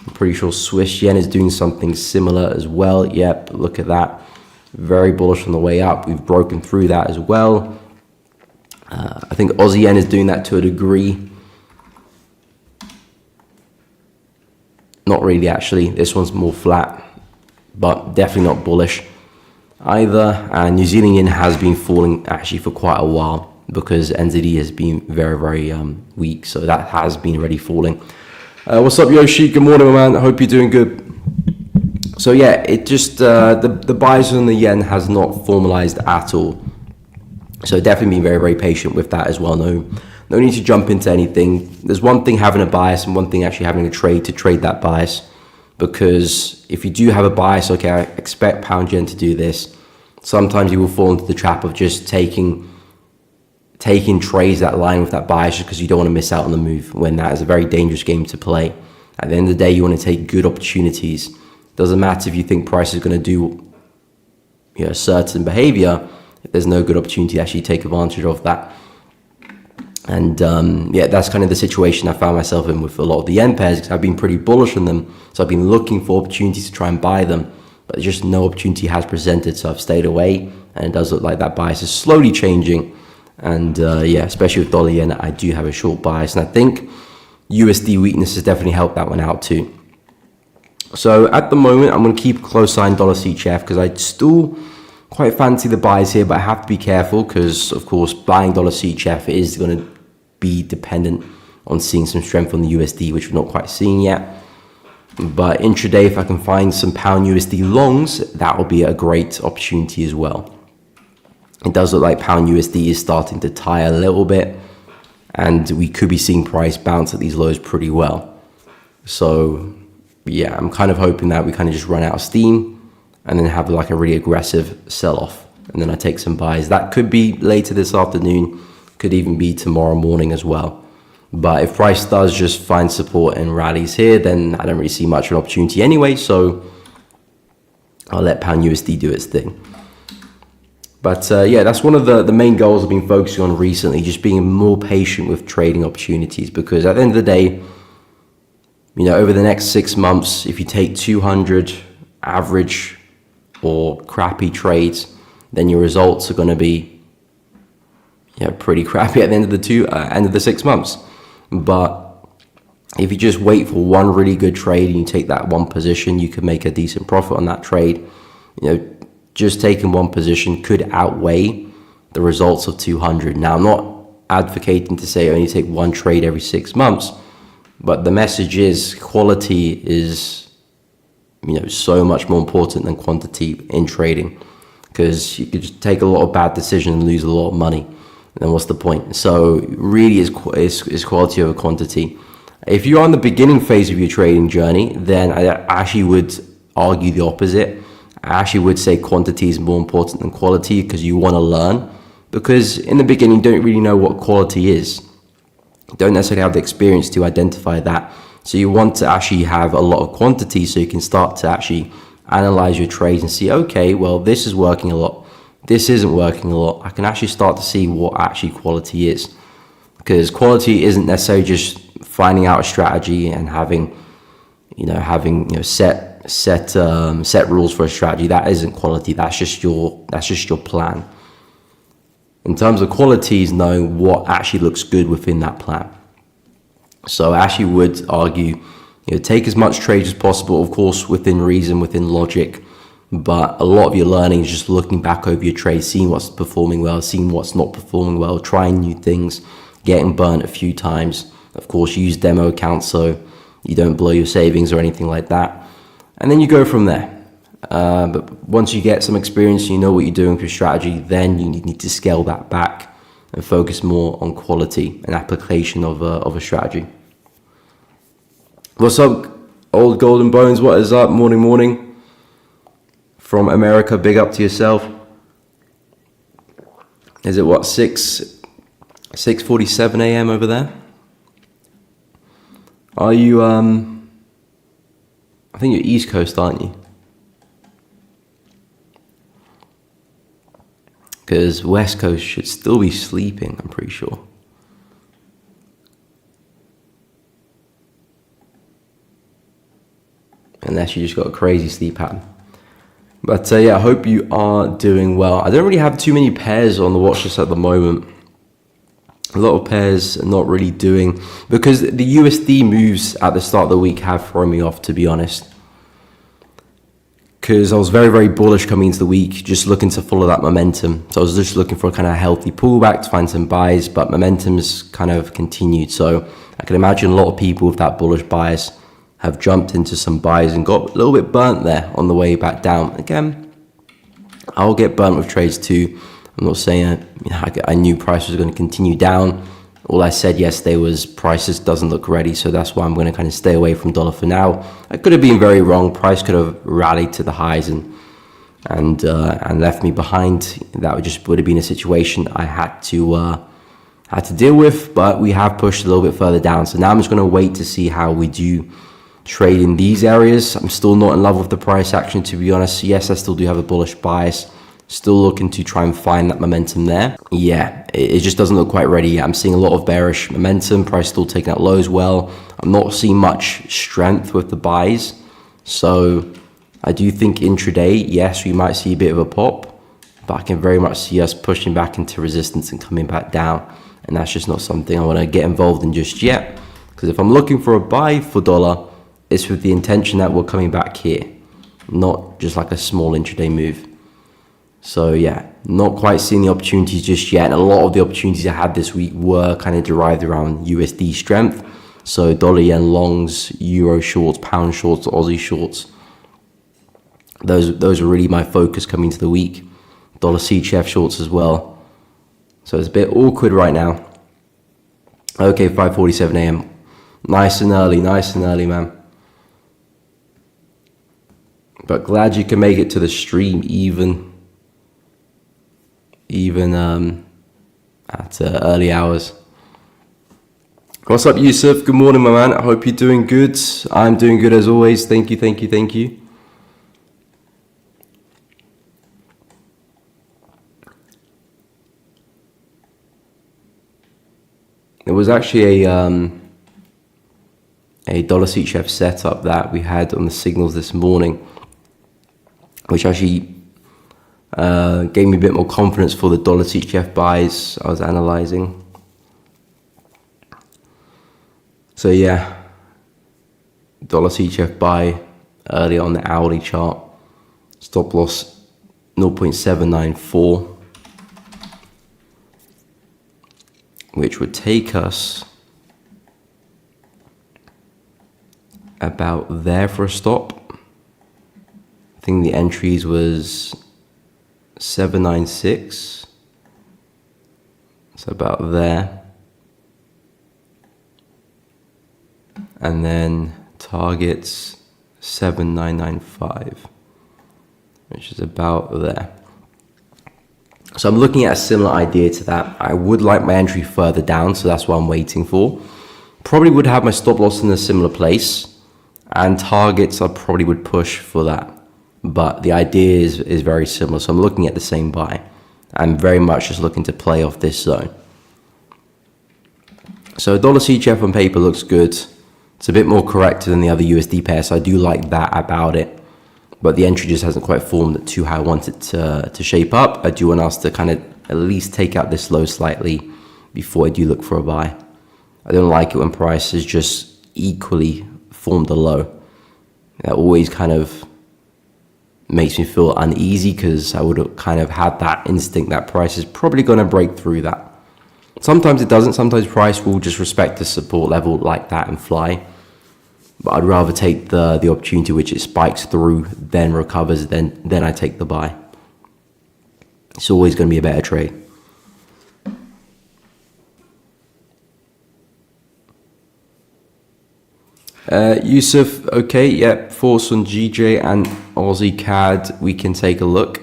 Speaker 2: I'm pretty sure Swiss yen is doing something similar as well. Yep, look at that. Very bullish on the way up. We've broken through that as well. I think Aussie yen is doing that to a degree. Not really, actually. This one's more flat, but definitely not bullish either. And New Zealand yen has been falling actually for quite a while because NZD has been very, very weak. So that has been already falling. What's up, Yoshi? Good morning, my man. I hope you're doing good. So yeah, it just the buys on the yen has not formalized at all. So definitely being very, very patient with that as well. No need to jump into anything. There's one thing having a bias and one thing actually having a trade to trade that bias. Because if you do have a bias, okay, I expect pound yen to do this. Sometimes you will fall into the trap of just taking trades that line with that bias just because you don't want to miss out on the move, when that is a very dangerous game to play. At the end of the day, you want to take good opportunities. Doesn't matter if you think price is going to do certain behavior, there's no good opportunity to actually take advantage of that. And yeah, that's kind of the situation I found myself in with a lot of the yen pairs, because I've been pretty bullish on them. So I've been looking for opportunities to try and buy them, but just no opportunity has presented. So I've stayed away, and it does look like that bias is slowly changing. And yeah, especially with dollar yen, I do have a short bias. And I think USD weakness has definitely helped that one out too. So at the moment, I'm going to keep a close eye on dollar CHF, because I still quite fancy the buys here, but I have to be careful because, of course, buying dollar CHF is going to be dependent on seeing some strength on the USD, which we're not quite seeing yet. But intraday, if I can find some pound USD longs, that will be a great opportunity as well. It does look like pound USD is starting to tire a little bit, and we could be seeing price bounce at these lows pretty well. So yeah, I'm kind of hoping that we kind of just run out of steam and then have like a really aggressive sell-off, and then I take some buys. That could be later this afternoon, could even be tomorrow morning as well. But if price does just find support and rallies here, then I don't really see much of an opportunity anyway, so I'll let pound USD do its thing. But yeah, that's one of the main goals I've been focusing on recently, just being more patient with trading opportunities, because at the end of the day, over the next 6 months, if you take 200 average or crappy trades, then your results are going to be pretty crappy at the end of the 6 months. But if you just wait for one really good trade and you take that one position, you could make a decent profit on that trade. Just taking one position could outweigh the results of 200. Now, I'm not advocating to say only take one trade every 6 months, but the message is quality is so much more important than quantity in trading, because you could just take a lot of bad decisions and lose a lot of money. Then what's the point? So really is quality over quantity. If you're on the beginning phase of your trading journey, then I actually would argue the opposite. I actually would say quantity is more important than quality, because you want to learn. Because in the beginning, you don't really know what quality is. You don't necessarily have the experience to identify that. So you want to actually have a lot of quantity so you can start to actually analyze your trades and see, okay, well, this is working a lot. This isn't working a lot. I can actually start to see what actually quality is. Because quality isn't necessarily just finding out a strategy and having set rules for a strategy. That isn't quality. That's just your plan. In terms of quality, is knowing what actually looks good within that plan. So I actually would argue, take as much trades as possible, of course, within reason, within logic. But a lot of your learning is just looking back over your trades, seeing what's performing well, seeing what's not performing well, trying new things, getting burnt a few times. Of course, use demo accounts so you don't blow your savings or anything like that. And then you go from there. But once you get some experience, you know what you're doing with your strategy, then you need to scale that back and focus more on quality and application of a strategy. What's up, old golden bones? What is up? Morning. From America, big up to yourself. Is it what, 6:47 a.m. over there? Are you, I think you're East Coast, aren't you? Because West Coast should still be sleeping, I'm pretty sure. Unless you just got a crazy sleep pattern. But yeah, I hope you are doing well. I don't really have too many pairs on the watch list at the moment. A lot of pairs are not really doing, because the USD moves at the start of the week have thrown me off, to be honest. Because I was very, very bullish coming into the week, just looking to follow that momentum. So I was just looking for a kind of healthy pullback to find some buys, but momentum's kind of continued. So I can imagine a lot of people with that bullish bias have jumped into some buys and got a little bit burnt there on the way back down. Again, I'll get burnt with trades too. I'm not saying I knew price was going to continue down. All I said yesterday was prices doesn't look ready, so that's why I'm going to kind of stay away from dollar for now. I could have been very wrong. Price could have rallied to the highs and left me behind. That would have been a situation I had to deal with. But we have pushed a little bit further down, so now I'm just going to wait to see how we do trade in these areas. I'm still not in love with the price action, to be honest. Yes, I still do have a bullish bias. Still looking to try and find that momentum there. Yeah, it just doesn't look quite ready yet. I'm seeing a lot of bearish momentum. Price still taking out lows well. I'm not seeing much strength with the buys. So I do think intraday, yes, we might see a bit of a pop, but I can very much see us pushing back into resistance and coming back down. And that's just not something I want to get involved in just yet. Because if I'm looking for a buy for dollar, it's with the intention that we're coming back here, not just like a small intraday move. So yeah, not quite seeing the opportunities just yet. And a lot of the opportunities I had this week were kind of derived around USD strength. So dollar yen longs, euro shorts, pound shorts, Aussie shorts. Those are really my focus coming to the week. Dollar CHF shorts as well. So it's a bit awkward right now. Okay, 5:47 a.m. Nice and early, man. But glad you can make it to the stream even at early hours. What's up, Yusuf? Good morning, my man. I hope you're doing good. I'm doing good as always. Thank you. It was actually a dollar CHF setup that we had on the signals this morning, which actually gave me a bit more confidence for the dollar CHF buys I was analyzing. So yeah, dollar CHF buy early on the hourly chart, stop loss 0.794, which would take us about there for a stop. I think the entries was 796, so about there. And then targets 7995, which is about there. So I'm looking at a similar idea to that. I would like my entry further down, so that's what I'm waiting for. Probably would have my stop loss in a similar place, and targets I probably would push for that. But the idea is very similar, so I'm looking at the same buy. I'm very much just looking to play off this zone. So dollar CHF on paper looks good. It's a bit more corrected than the other USD pair, so I do like that about it. But the entry just hasn't quite formed to how I want it to shape up. I do want us to kind of at least take out this low slightly before I do look for a buy. I don't like it when price is just equally formed a low. That always kind of makes me feel uneasy, because I would have kind of had that instinct that price is probably going to break through that. Sometimes it doesn't. Sometimes price will just respect the support level like that and fly. But I'd rather take the opportunity which it spikes through, then recovers, then I take the buy. It's always going to be a better trade. Yusuf, okay, yep, force on GJ and Aussie CAD, we can take a look.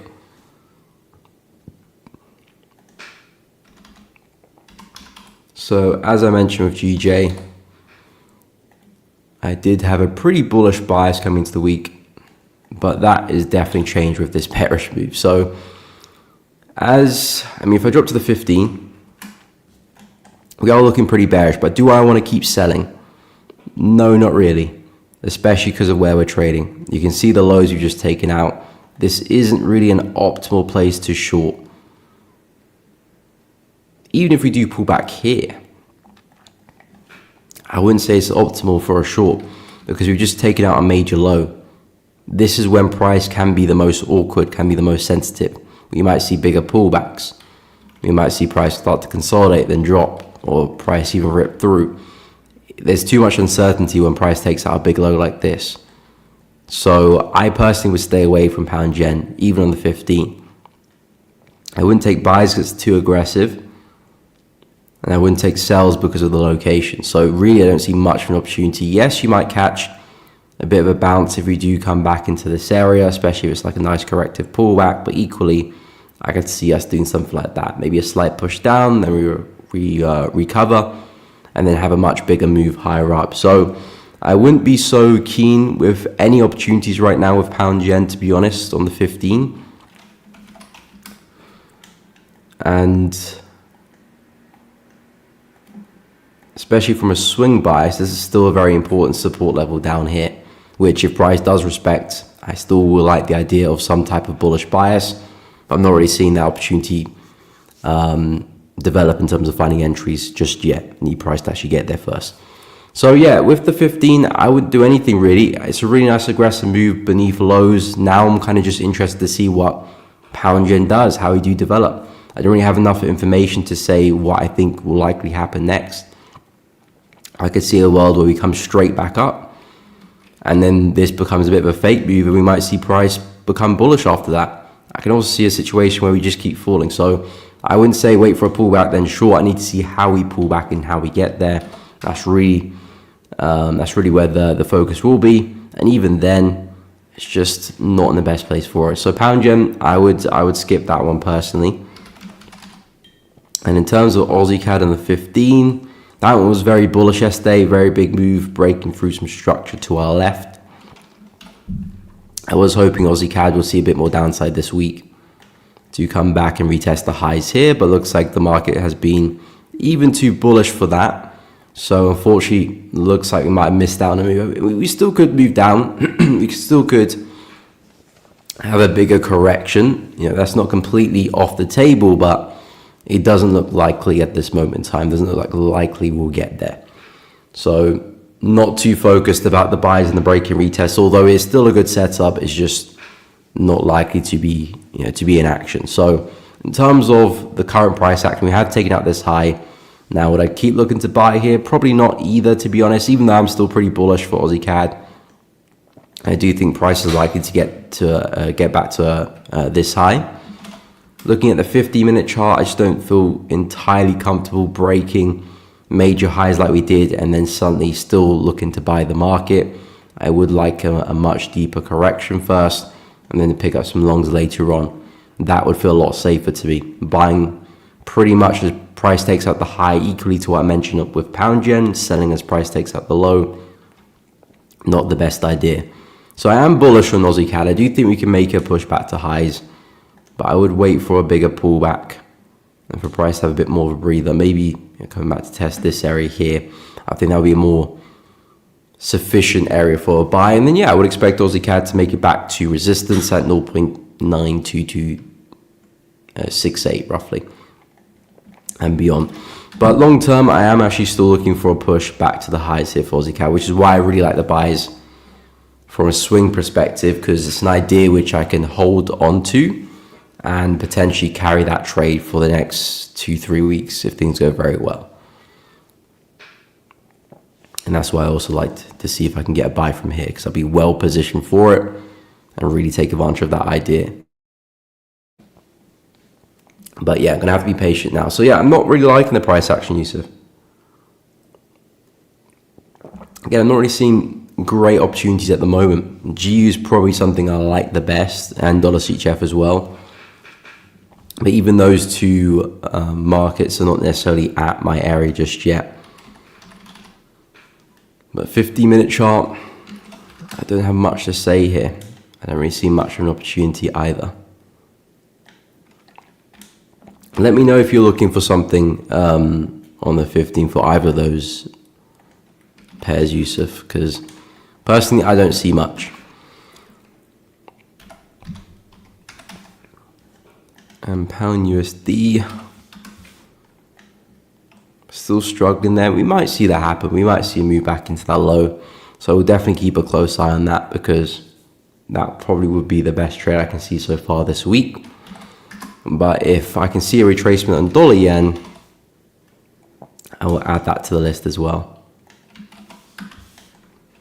Speaker 2: So as I mentioned with GJ, I did have a pretty bullish bias coming into the week, but that is definitely changed with this bearish move. So if I drop to the 15, we are looking pretty bearish, but do I want to keep selling? No, not really, especially because of where we're trading. You can see the lows we've just taken out. This isn't really an optimal place to short. Even if we do pull back here, I wouldn't say it's optimal for a short, because we've just taken out a major low. This is when price can be the most awkward, can be the most sensitive. We might see bigger pullbacks. We might see price start to consolidate, then drop, or price even rip through. There's too much uncertainty when price takes out a big low like this. So I personally would stay away from pound yen, even on the 15. I wouldn't take buys because it's too aggressive. And I wouldn't take sells because of the location. So really, I don't see much of an opportunity. Yes, you might catch a bit of a bounce if we do come back into this area, especially if it's like a nice corrective pullback. But equally, I could see us doing something like that. Maybe a slight push down, then we recover, and then have a much bigger move higher up. So I wouldn't be so keen with any opportunities right now with pound yen, to be honest, on the 15. And especially from a swing bias, this is still a very important support level down here, which if price does respect, I still will like the idea of some type of bullish bias. I'm not really seeing that opportunity develop in terms of finding entries just yet. Need price to actually get there first. So yeah, with the 15, I wouldn't do anything really. It's a really nice aggressive move beneath lows. Now I'm kind of just interested to see what pound yen does, how we do develop. I don't really have enough information to say what I think will likely happen next. I could see a world where we come straight back up, and then this becomes a bit of a fake move, and we might see price become bullish after that. I can also see a situation where we just keep falling. So I wouldn't say wait for a pullback, then sure, I need to see how we pull back and how we get there. That's really where the focus will be. And even then, it's just not in the best place for it. So pound yen, I would skip that one personally. And in terms of Aussie CAD and the 15, that one was very bullish yesterday, very big move, breaking through some structure to our left. I was hoping Aussie CAD will see a bit more downside this week to come back and retest the highs here, but looks like the market has been even too bullish for that. So unfortunately, looks like we might have missed out on a move. We still could move down. We still could have a bigger correction. You know, that's not completely off the table, but it doesn't look likely at this moment in time. Doesn't look like likely we'll get there. So not too focused about the buys and the break and retest, although it's still a good setup. It's just not likely to be, to be in action. So in terms of the current price action, we have taken out this high. Now, would I keep looking to buy here? Probably not either, to be honest, even though I'm still pretty bullish for Aussie CAD. I do think price is likely to get back to this high. Looking at the 50-minute chart, I just don't feel entirely comfortable breaking major highs like we did and then suddenly still looking to buy the market. I would like a much deeper correction first and then to pick up some longs later on. That would feel a lot safer to me. Buying pretty much as price takes out the high, equally to what I mentioned up with pound yen, selling as price takes out the low, not the best idea. So I am bullish on Aussie CAD. I do think we can make a push back to highs, but I would wait for a bigger pullback and for price to have a bit more of a breather. Maybe coming back to test this area here. I think that would be a more sufficient area for a buy. And then, yeah, I would expect Aussie CAD to make it back to resistance at 0.92268 roughly and beyond. But long term, I am actually still looking for a push back to the highs here for Aussie CAD, which is why I really like the buys from a swing perspective, because it's an idea which I can hold on to and potentially carry that trade for the next 2-3 weeks if things go very well. And that's why I also like to see if I can get a buy from here, because I'll be well positioned for it and really take advantage of that idea. But yeah, I'm going to have to be patient now. So yeah, I'm not really liking the price action, Yusuf. Again, I'm not really seeing great opportunities at the moment. GU is probably something I like the best, and $CHF as well. But even those two markets are not necessarily at my area just yet. But 50-minute chart, I don't have much to say here. I don't really see much of an opportunity either. Let me know if you're looking for something on the 15 for either of those pairs, Yusuf, because personally I don't see much. And pound USD, still struggling there. We might see that happen. We might see a move back into that low. So we'll definitely keep a close eye on that, because that probably would be the best trade I can see so far this week. But if I can see a retracement on dollar yen, I will add that to the list as well.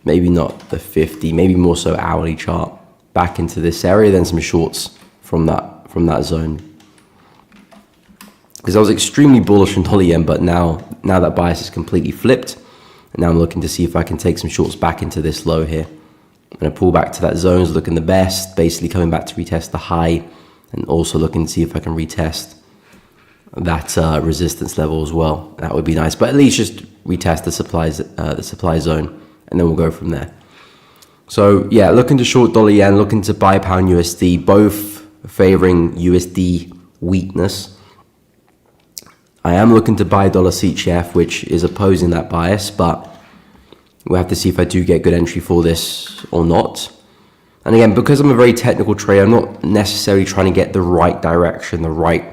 Speaker 2: Maybe not the 50, maybe more so hourly chart back into this area, then some shorts from that zone. Because I was extremely bullish on dollar yen, but now that bias is completely flipped, and now I'm looking to see if I can take some shorts back into this low here. I'm going to pull back to that zone is looking the best, basically coming back to retest the high, and also looking to see if I can retest that resistance level as well. That would be nice, but at least just retest the supply zone, and then we'll go from there. So yeah, looking to short dollar yen, looking to buy pound USD, both favoring USD weakness. I am looking to buy dollar CHF, which is opposing that bias, but we'll have to see if I do get good entry for this or not. And again, because I'm a very technical trader, I'm not necessarily trying to get the right direction, I'm not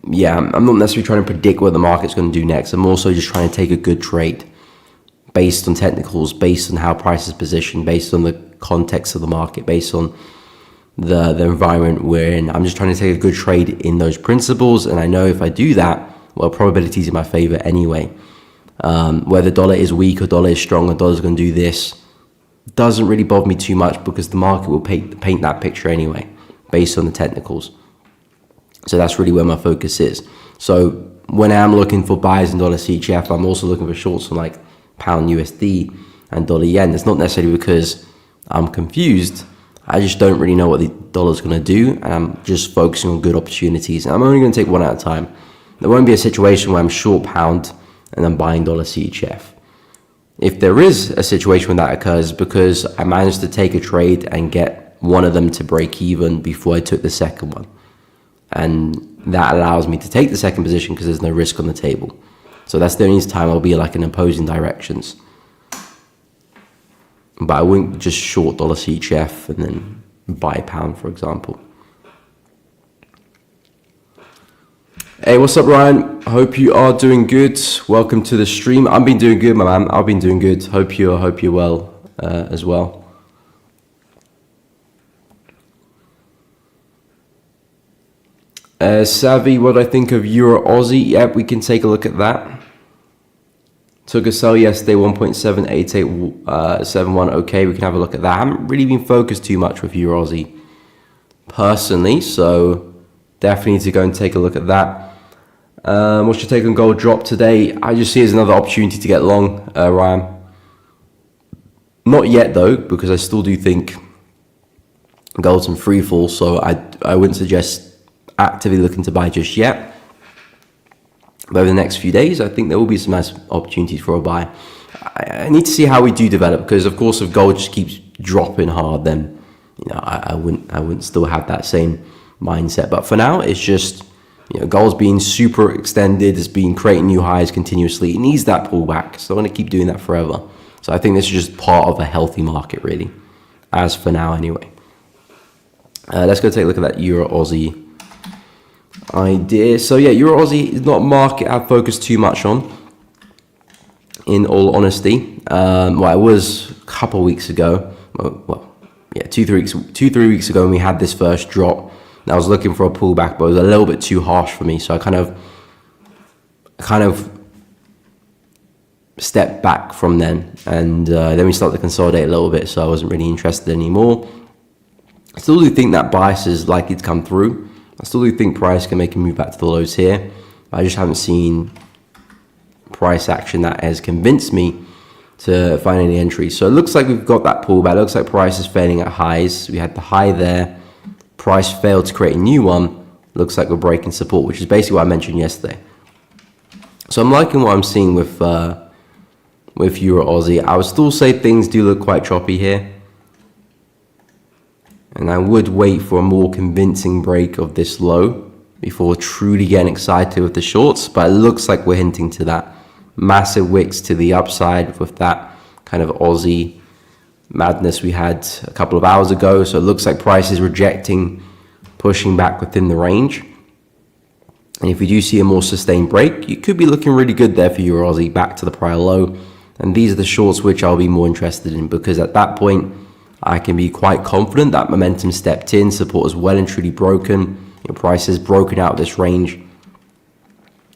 Speaker 2: necessarily trying to predict what the market's going to do next. I'm also just trying to take a good trade based on technicals, based on how price is positioned, based on the context of the market, based on the environment we're in. I'm just trying to take a good trade in those principles, and I know if I do that, well, probability is in my favor anyway. Whether dollar is weak or dollar is strong or dollar's going to do this doesn't really bother me too much, because the market will paint that picture anyway based on the technicals. So that's really where my focus is. So when I'm looking for buys in dollar CHF, I'm also looking for shorts on like pound USD and dollar yen. It's not necessarily because I'm confused. I just don't really know what the dollar's going to do, and I'm just focusing on good opportunities. And I'm only going to take one at a time. There won't be a situation where I'm short pound and I'm buying dollar CHF. If there is a situation when that occurs, because I managed to take a trade and get one of them to break even before I took the second one. And that allows me to take the second position because there's no risk on the table. So that's the only time I'll be like in opposing directions. But I wouldn't just short dollar CHF and then buy pound, for example. Hey, what's up, Ryan? I hope you are doing good. Welcome to the stream. I've been doing good, my man. I've been doing good. Hope you're well as well. Savvy, what do I think of Euro Aussie? Yep, we can take a look at that. Took a sell yesterday, 1.78871. Okay, we can have a look at that. I haven't really been focused too much with Euro Aussie personally, so definitely need to go and take a look at that. What's your take on gold drop today? I just see it as another opportunity to get long, Ryan. Not yet though, because I still do think gold's in free fall, so I wouldn't suggest actively looking to buy just yet. But over the next few days, I think there will be some nice opportunities for a buy. I need to see how we do develop, because of course if gold just keeps dropping hard, then I wouldn't still have that same mindset. But for now, it's just gold's being super extended, it's been creating new highs continuously. It needs that pullback, so I want to keep doing that forever. So I think this is just part of a healthy market, really, as for now anyway. Let's go take a look at that Euro Aussie idea. So yeah, Euro Aussie is not a market I've focused too much on, in all honesty. Well, it was a couple of weeks ago. Well, yeah, 2-3 weeks ago when we had this first drop. And I was looking for a pullback, but it was a little bit too harsh for me. So I kind of stepped back from then, and then we started to consolidate a little bit. So I wasn't really interested anymore. I still do think that bias is likely to come through. I still do think price can make a move back to the lows here. I just haven't seen price action that has convinced me to find any entries. So it looks like we've got that pullback. It looks like price is failing at highs. We had the high there. Price failed to create a new one. Looks like we're breaking support, which is basically what I mentioned yesterday. So I'm liking what I'm seeing with Euro Aussie. I would still say things do look quite choppy here. And I would wait for a more convincing break of this low before truly getting excited with the shorts. But it looks like we're hinting to that. Massive wicks to the upside with that kind of Aussie madness we had a couple of hours ago. So it looks like price is rejecting, pushing back within the range. And if we do see a more sustained break, you could be looking really good there for Euro Aussie back to the prior low. And these are the shorts which I'll be more interested in, because at that point, I can be quite confident that momentum stepped in, support is well and truly broken, price has broken out this range,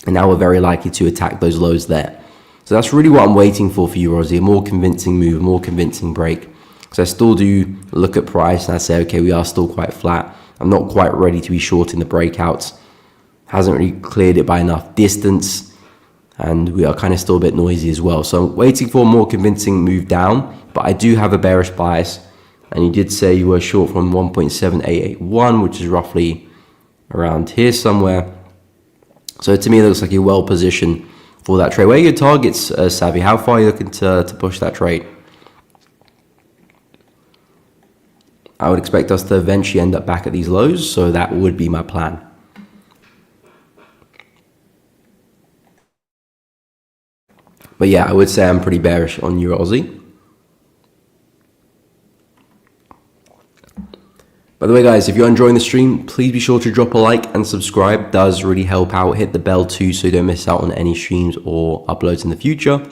Speaker 2: and now we're very likely to attack those lows there. So that's really what I'm waiting for Euro Aussie, a more convincing move, a more convincing break. Because I still do look at price and I say, okay, we are still quite flat. I'm not quite ready to be short in the breakouts. Hasn't really cleared it by enough distance, and we are kind of still a bit noisy as well. So I'm waiting for a more convincing move down, but I do have a bearish bias. And you did say you were short from 1.7881, which is roughly around here somewhere. So to me, it looks like you're well positioned for that trade. Where are your targets, Savvy? How far are you looking to push that trade? I would expect us to eventually end up back at these lows, so that would be my plan. But yeah, I would say I'm pretty bearish on Euro Aussie. By the way, guys, if you're enjoying the stream, please be sure to drop a like and subscribe. It does really help out. Hit the bell too so you don't miss out on any streams or uploads in the future.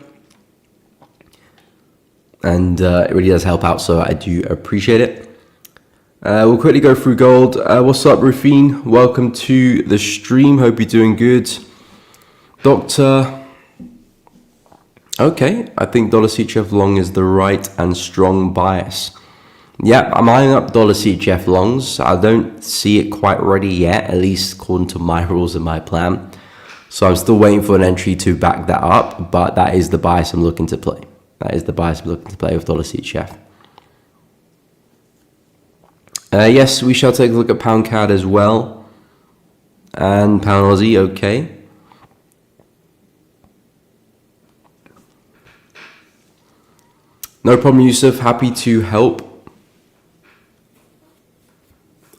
Speaker 2: And it really does help out, so I do appreciate it. We'll quickly go through gold. What's up, Rufine? Welcome to the stream. Hope you're doing good. Doctor. Okay, I think dollar CHF long is the right and strong bias. Yeah, I'm eyeing up dollar CHF longs. I don't see it quite ready yet, at least according to my rules and my plan. So I'm still waiting for an entry to back that up, but that is the bias I'm looking to play. That is the bias I'm looking to play with dollar CHF. Yes, we shall take a look at pound CAD as well. And pound Aussie, okay. No problem, Yusuf. Happy to help.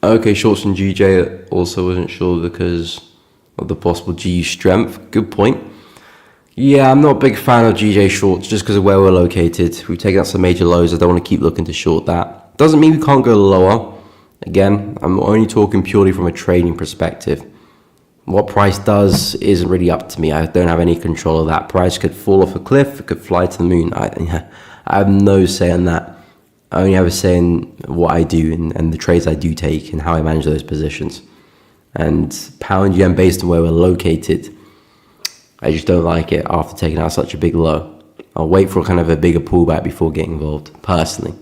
Speaker 2: Okay, shorts and GJ also wasn't sure because of the possible GU strength. Good point. Yeah, I'm not a big fan of GJ shorts just because of where we're located. We've taken out some major lows. I don't want to keep looking to short that. Doesn't mean we can't go lower. Again, I'm only talking purely from a trading perspective. What price does isn't really up to me. I don't have any control of that. Price could fall off a cliff. It could fly to the moon. I have no say in that. I only have a say in what I do and the trades I do take and how I manage those positions. And pound yen, based on where we're located, I just don't like it after taking out such a big low. I'll wait for kind of a bigger pullback before getting involved, personally.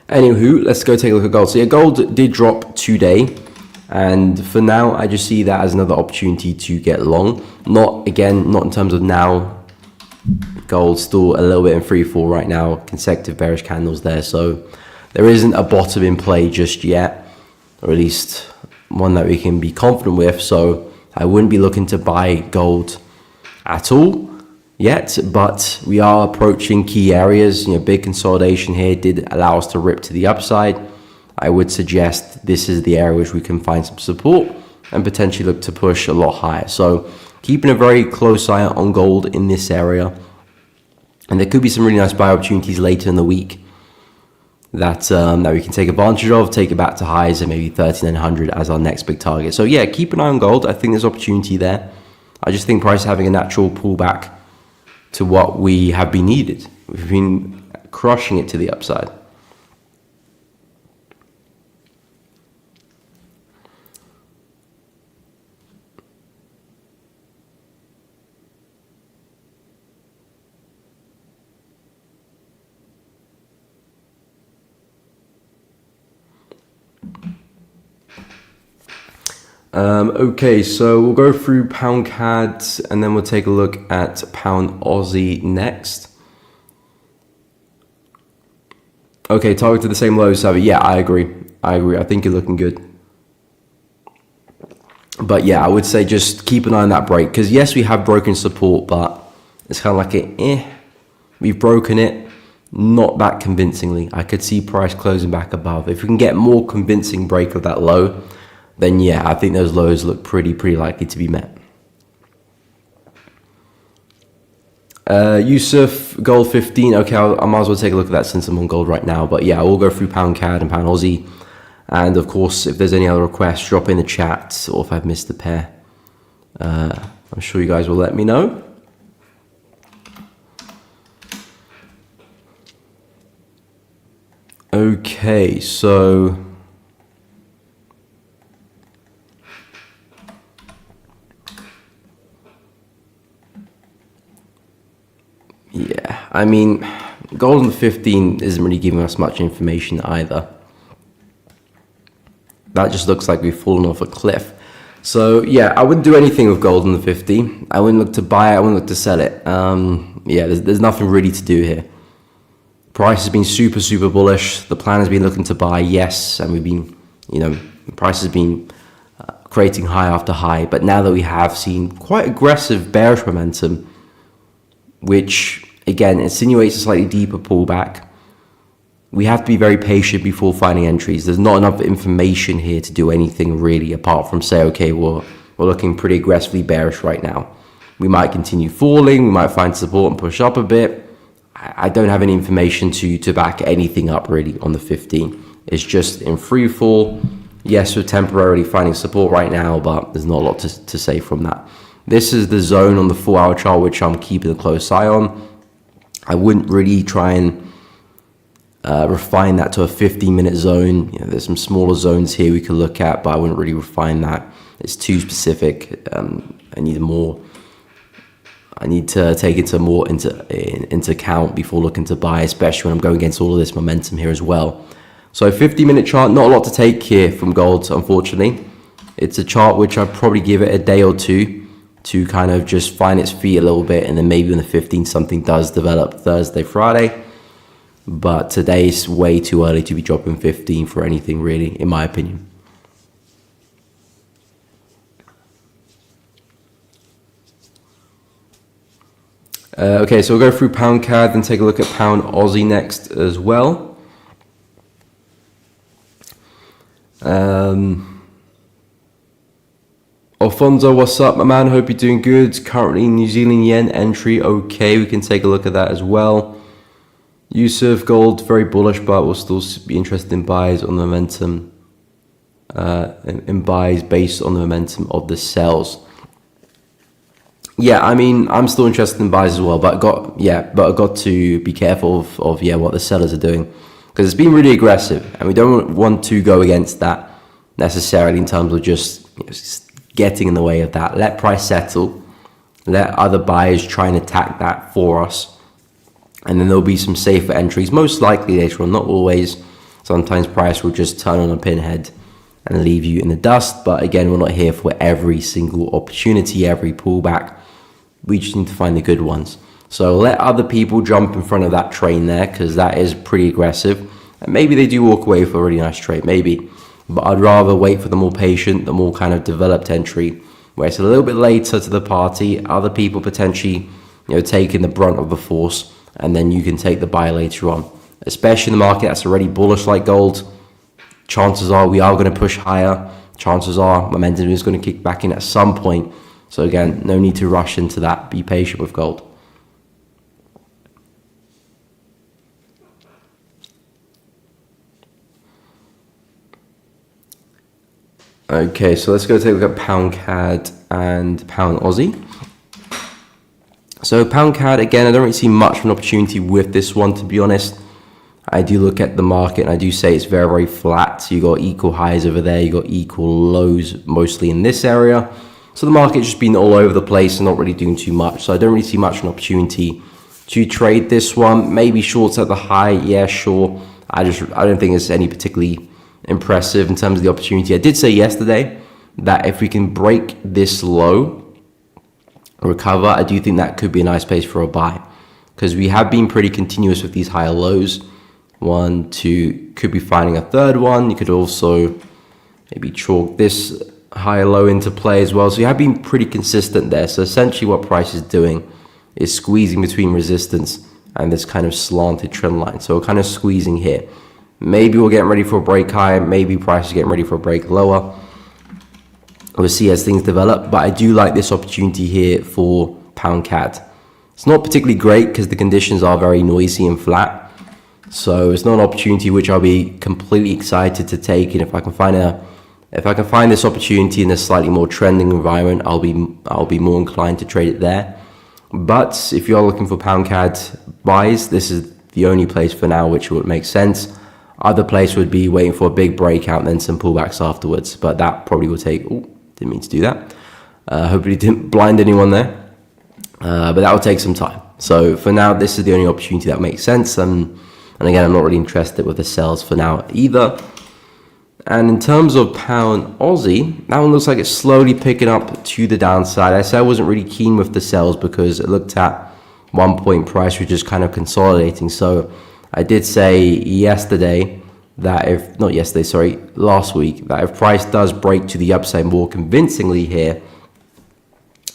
Speaker 2: Anywho, let's go take a look at gold. So yeah, gold did drop today. And for now, I just see that as another opportunity to get long. Not in terms of now. Gold still a little bit in free fall right now, consecutive bearish candles there, so there isn't a bottom in play just yet, or at least one that we can be confident with. So I wouldn't be looking to buy gold at all yet, but we are approaching key areas. Big consolidation here did allow us to rip to the upside. I would suggest this is the area which we can find some support and potentially look to push a lot higher. So keeping a very close eye on gold in this area. And there could be some really nice buy opportunities later in the week that we can take advantage of, take it back to highs and maybe 3,900 as our next big target. So yeah, keep an eye on gold. I think there's opportunity there. I just think price having a natural pullback to what we have been needed. We've been crushing it to the upside. Okay, so we'll go through pound CAD and then we'll take a look at pound Aussie next. Okay, target to the same low, Savvy. Yeah, I agree. I think you're looking good. But yeah, I would say just keep an eye on that break, because yes, we have broken support, but it's kind of like we've broken it, not that convincingly. I could see price closing back above. If we can get more convincing break of that low, then yeah, I think those lows look pretty likely to be met. Yusuf, gold 15. Okay, I might as well take a look at that since I'm on gold right now. But yeah, we'll go through pound CAD and pound Aussie. And of course, if there's any other requests, drop in the chat, or if I've missed the pair, I'm sure you guys will let me know. Okay, so yeah, I mean, gold on the 15 isn't really giving us much information either. That just looks like we've fallen off a cliff. So yeah, I wouldn't do anything with gold on the 50. I wouldn't look to buy it, I wouldn't look to sell it. Yeah, there's nothing really to do here. Price has been super bullish. The plan has been looking to buy, yes, and we've been, the price has been creating high after high. But now that we have seen quite aggressive bearish momentum, which again insinuates a slightly deeper pullback, we have to be very patient before finding entries. There's not enough information here to do anything really, apart from say, okay, we're looking pretty aggressively bearish right now. we might continue falling, we might find support and push up a bit. I don't have any information to back anything up really on the 15. It's just in free fall. Yes, we're temporarily finding support right now, but there's not a lot to say from that. This is the zone on the 4-hour chart, which I'm keeping a close eye on. I wouldn't really try and refine that to a 15-minute zone. There's some smaller zones here we could look at, but I wouldn't really refine that. It's too specific. I need to take it more into account before looking to buy, especially when I'm going against all of this momentum here as well. So 50-minute chart, not a lot to take here from gold, unfortunately. It's a chart which I'd probably give it a day or two to kind of just find its feet a little bit, and then maybe on the 15th something does develop Thursday, Friday. But today's way too early to be dropping 15 for anything really, in my opinion. Okay, so we'll go through pound CAD and take a look at pound Aussie next as well. Alfonso, what's up, my man? Hope you're doing good. Currently New Zealand yen entry, okay, we can take a look at that as well. Yusuf, gold, very bullish, but we'll still be interested in buys on the momentum, in buys based on the momentum of the sells. Yeah, I mean, I'm still interested in buys as well, but I got to be careful of what the sellers are doing, because it's been really aggressive, and we don't want to go against that necessarily in terms of just getting in the way of that. Let price settle, let other buyers try and attack that for us, and then there'll be some safer entries, most likely later on, not always. Sometimes price will just turn on a pinhead and leave you in the dust, but again, we're not here for every single opportunity, every pullback. We just need to find the good ones. So let other people jump in front of that train there, because that is pretty aggressive. And maybe they do walk away for a really nice trade, maybe. But I'd rather wait for the more patient, the more kind of developed entry, where it's a little bit later to the party, other people potentially, taking the brunt of the force, and then you can take the buy later on. Especially in the market that's already bullish like gold, chances are we are going to push higher. Chances are momentum is going to kick back in at some point. So again, no need to rush into that. Be patient with gold. Okay, so let's go take a look at pound CAD and pound Aussie. So pound CAD, again, I don't really see much of an opportunity with this one, to be honest. I do look at the market and I do say it's very, very flat. So you got equal highs over there, you got equal lows mostly in this area. So the market's just been all over the place and not really doing too much. So I don't really see much of an opportunity to trade this one. Maybe shorts at the high, yeah, sure. I don't think it's any particularly impressive in terms of the opportunity. I did say yesterday that if we can break this low, recover, I do think that could be a nice place for a buy, because we have been pretty continuous with these higher lows. 1, 2, could be finding a third one. You could also maybe chalk this higher low into play as well. So you have been pretty consistent there. So essentially what price is doing is squeezing between resistance and this kind of slanted trend line. So we're kind of squeezing here. Maybe we're getting ready for a break high, maybe price is getting ready for a break lower. We'll see as things develop, but I do like this opportunity here for pound CAD. It's not particularly great because the conditions are very noisy and flat, so it's not an opportunity which I'll be completely excited to take. And if I can find this opportunity in a slightly more trending environment, I'll be more inclined to trade it there. But if you're looking for pound CAD buys, this is the only place for now which would make sense. Other place would be waiting for a big breakout and then some pullbacks afterwards, but that probably will take, didn't mean to do that. Hopefully didn't blind anyone there, but that will take some time. So for now, this is the only opportunity that makes sense. And again, I'm not really interested with the sells for now either. And in terms of pound Aussie, that one looks like it's slowly picking up to the downside. I said I wasn't really keen with the sells because it looked at one point price was just kind of consolidating. So I did say yesterday that last week, that if price does break to the upside more convincingly here,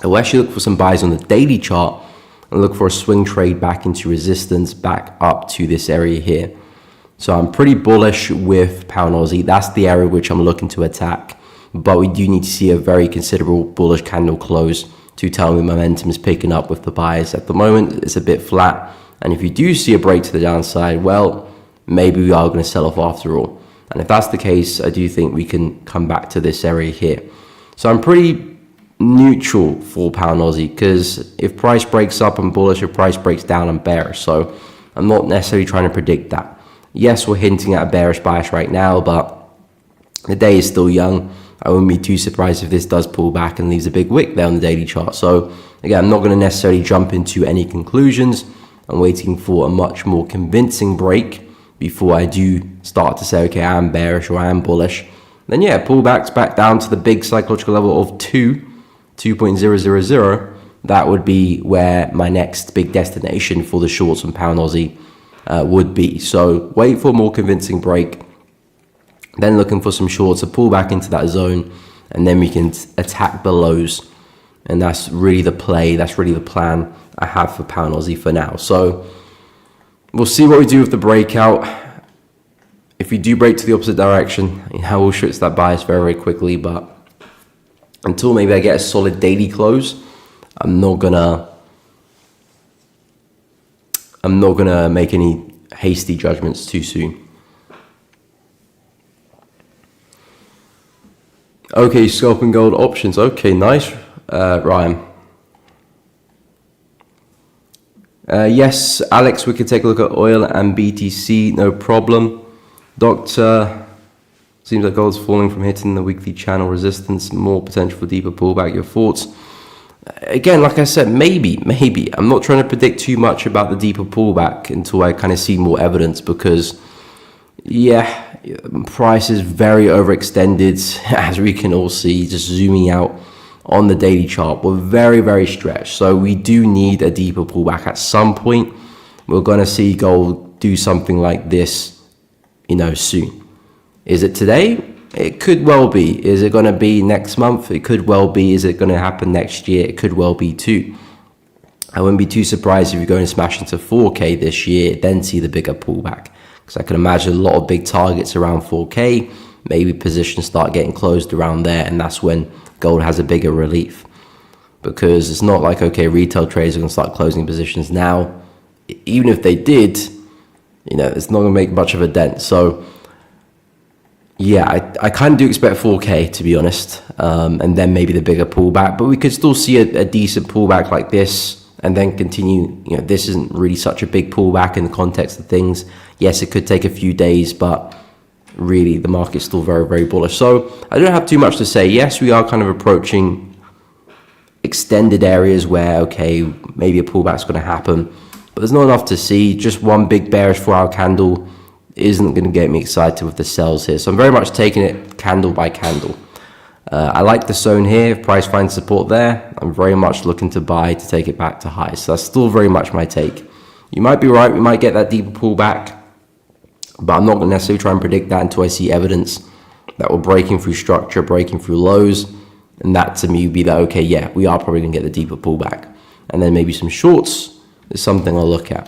Speaker 2: I will actually look for some buys on the daily chart and look for a swing trade back into resistance back up to this area here. So I'm pretty bullish with pound Aussie. That's the area which I'm looking to attack, but we do need to see a very considerable bullish candle close to tell me momentum is picking up with the buyers. At the moment, it's a bit flat. And if you do see a break to the downside, well, maybe we are going to sell off after all. And if that's the case, I do think we can come back to this area here. So I'm pretty neutral for pound Aussie, because if price breaks up, I'm bullish. If price breaks down, I'm bearish. So I'm not necessarily trying to predict that. Yes, we're hinting at a bearish bias right now, but the day is still young. I wouldn't be too surprised if this does pull back and leaves a big wick there on the daily chart. So again, I'm not going to necessarily jump into any conclusions. I'm waiting for a much more convincing break before I do start to say, okay, I am bearish or I am bullish. Then yeah, pullbacks back down to the big psychological level of 2.000. That would be where my next big destination for the shorts on pound Aussie would be. So wait for a more convincing break, then looking for some shorts to pull back into that zone, and then we can attack the lows. And that's really the play, that's really the plan I have for pound Aussie for now. So we'll see what we do with the breakout. If we do break to the opposite direction, we'll switch that bias very, very quickly. But until maybe I get a solid daily close, I'm not gonna make any hasty judgments too soon. Okay, scalping gold options. Okay, nice, Ryan. Yes, Alex, we could take a look at oil and BTC, no problem. Doctor, seems like gold's falling from hitting the weekly channel resistance, more potential for deeper pullback. Your thoughts? Again, like I said, maybe. I'm not trying to predict too much about the deeper pullback until I kind of see more evidence, because, yeah, price is very overextended, as we can all see, just zooming out on the daily chart. We're very, very stretched. So we do need a deeper pullback at some point. We're going to see gold do something like this, soon. Is it today? It could well be. Is it going to be next month? It could well be. Is it going to happen next year? It could well be too. I wouldn't be too surprised if you go and smash into 4K this year, then see the bigger pullback. Because I can imagine a lot of big targets around 4K. Maybe positions start getting closed around there, and that's when gold has a bigger relief. Because it's not like, okay, retail traders are going to start closing positions now. Even if they did, it's not going to make much of a dent. So yeah, I kind of do expect 4K, to be honest, and then maybe the bigger pullback. But we could still see a decent pullback like this and then continue. This isn't really such a big pullback in the context of things. Yes, it could take a few days, but really the market's still very, very bullish. So I don't have too much to say. Yes, we are kind of approaching extended areas where, okay, maybe a pullback's going to happen, but there's not enough to see. Just one big bearish 4-hour candle isn't going to get me excited with the sells here. So I'm very much taking it candle by candle. I like the zone here. If price finds support there, I'm very much looking to buy to take it back to highs. So that's still very much my take. You might be right. We might get that deeper pullback, but I'm not going to necessarily try and predict that until I see evidence that we're breaking through structure, breaking through lows. And that to me would be that, okay, yeah, we are probably going to get the deeper pullback. And then maybe some shorts is something I'll look at.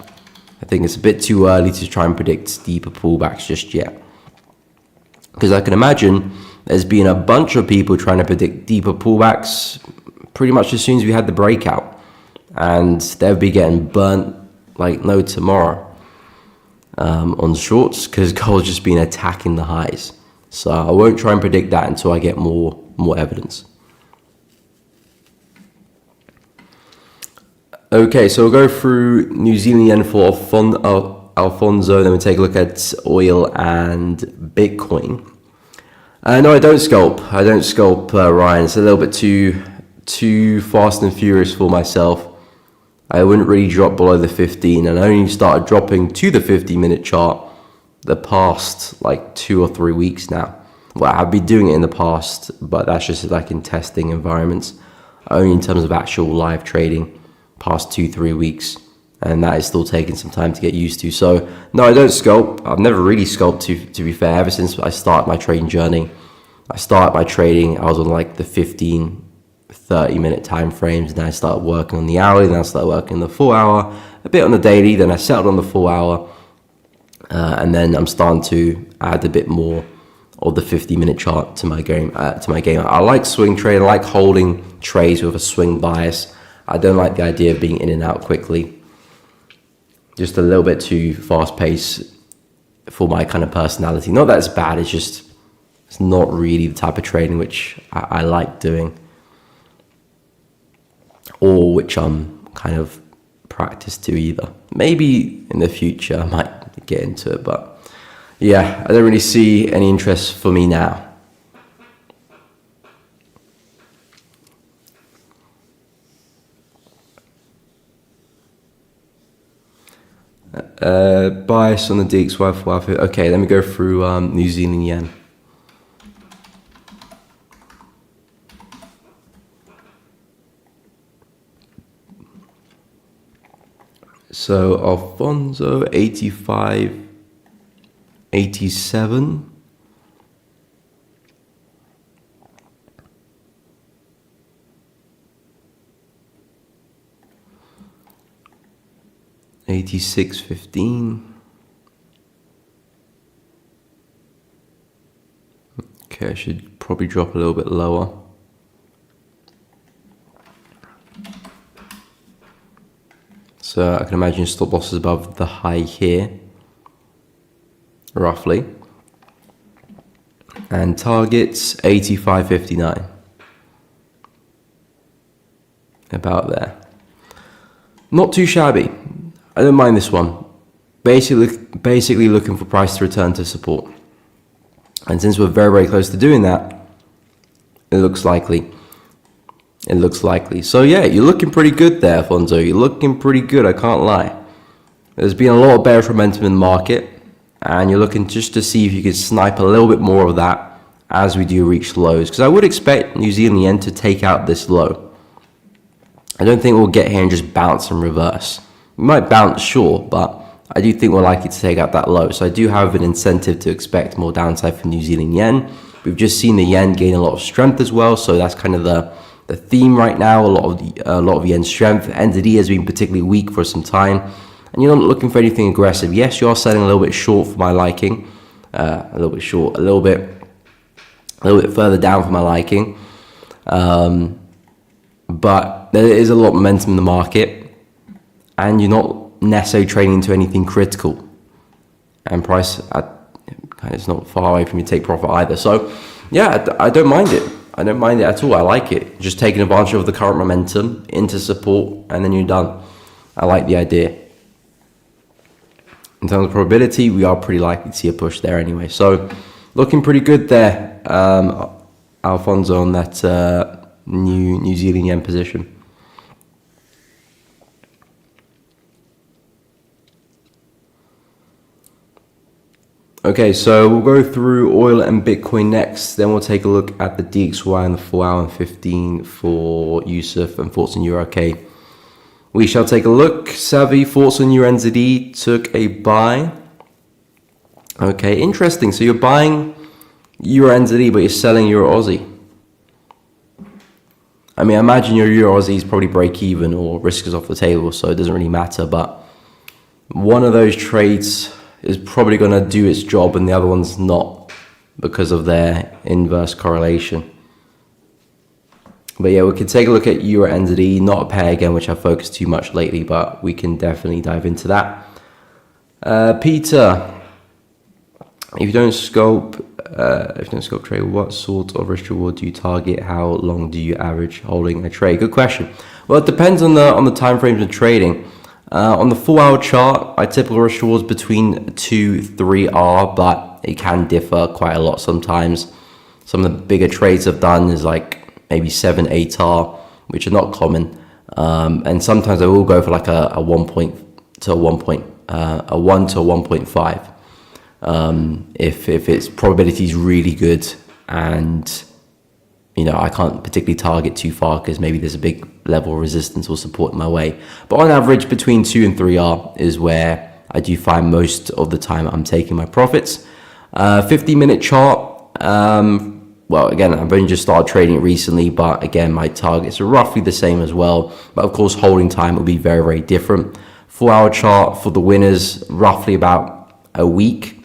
Speaker 2: I think it's a bit too early to try and predict deeper pullbacks just yet. Because I can imagine there's been a bunch of people trying to predict deeper pullbacks pretty much as soon as we had the breakout. And they'll be getting burnt like no tomorrow on shorts, because gold's just been attacking the highs. So I won't try and predict that until I get more evidence. Okay, so we'll go through New Zealand yen for Alfonso, then we'll take a look at oil and Bitcoin. No, I don't scalp. Ryan. It's a little bit too fast and furious for myself. I wouldn't really drop below the 15, and I only started dropping to the 50-minute chart the past like 2 or 3 weeks now. Well, I've been doing it in the past, but that's just like in testing environments. Only in terms of actual live trading, past 2-3 weeks, and that is still taking some time to get used to. So no, I don't scalp. I've never really scalped to be fair, ever since I started my trading journey. I was on like the 15-30 minute time frames, and then I started working on the hourly, then I started working on the 4 hour, a bit on the daily, then I settled on the 4 hour, and then I'm starting to add a bit more of the 50-minute chart to my game. I like swing trade. I like holding trades with a swing bias. I don't like the idea of being in and out quickly. Just a little bit too fast paced for my kind of personality. Not that it's bad, it's not really the type of trading which I like doing, or which I'm kind of practiced to either. Maybe in the future I might get into it, but yeah, I don't really see any interest for me now. Bias on the DXY for Alpha. Okay, let me go through New Zealand yen. So Alfonso 85, 87. $86.15. Okay, I should probably drop a little bit lower. So I can imagine stop losses above the high here, roughly. And targets 85.59. About there. Not too shabby. I don't mind this one. Basically looking for price to return to support. And since we're very, very close to doing that, it looks likely. So yeah, you're looking pretty good there, Fonzo. You're looking pretty good, I can't lie. There's been a lot of bearish momentum in the market, and you're looking just to see if you could snipe a little bit more of that as we do reach lows. Because I would expect New Zealand yen to take out this low. I don't think we'll get here and just bounce and reverse. We might bounce, sure, but I do think we're likely to take out that low. So I do have an incentive to expect more downside from New Zealand yen. We've just seen the yen gain a lot of strength as well, so that's kind of the theme right now. A lot of yen strength. NZD has been particularly weak for some time, and you're not looking for anything aggressive. Yes, you are selling a little bit short for my liking, a little bit short, a little bit further down for my liking. But there is a lot of momentum in the market, and you're not necessarily trading into anything critical. And price, it's not far away from you to take profit either. So, yeah, I don't mind it. I don't mind it at all. I like it. Just taking advantage of the current momentum into support, and then you're done. I like the idea. In terms of probability, we are pretty likely to see a push there anyway. So, looking pretty good there, Alfonso, on that New Zealand yen position. Okay, so we'll go through oil and Bitcoin next. Then we'll take a look at the DXY and the 4 hour and 15 for Yusuf and thoughts on Euro. Okay, we shall take a look. Savvy, thoughts on Euro NZD, took a buy. Okay, interesting. So you're buying Euro NZD, but you're selling Euro Aussie. I mean, I imagine your Euro Aussie is probably break even or risk is off the table, so it doesn't really matter. But one of those trades is probably going to do its job and the other one's not, because of their inverse correlation. But yeah, we can take a look at Euro NZD, not a pair again, which I've focused too much lately, but we can definitely dive into that. Peter, if you don't scope trade, what sort of risk reward do you target? How long do you average holding a trade? Good question. Well, it depends on the time frames of trading. On the 4 hour chart, my typical risk rewards between 2-3R, but it can differ quite a lot sometimes. Some of the bigger trades I've done is like maybe 7-8R, which are not common. And sometimes I will go for like a 1 to a 1.5. If its probability is really good, and I can't particularly target too far because maybe there's a big level of resistance or support in my way. But on average, between 2 and 3R is where I do find most of the time I'm taking my profits. 50-minute chart. Well, again, I've only just started trading it recently, but again, my targets are roughly the same as well. But of course, holding time will be very, very different. 4 hour chart for the winners, roughly about a week.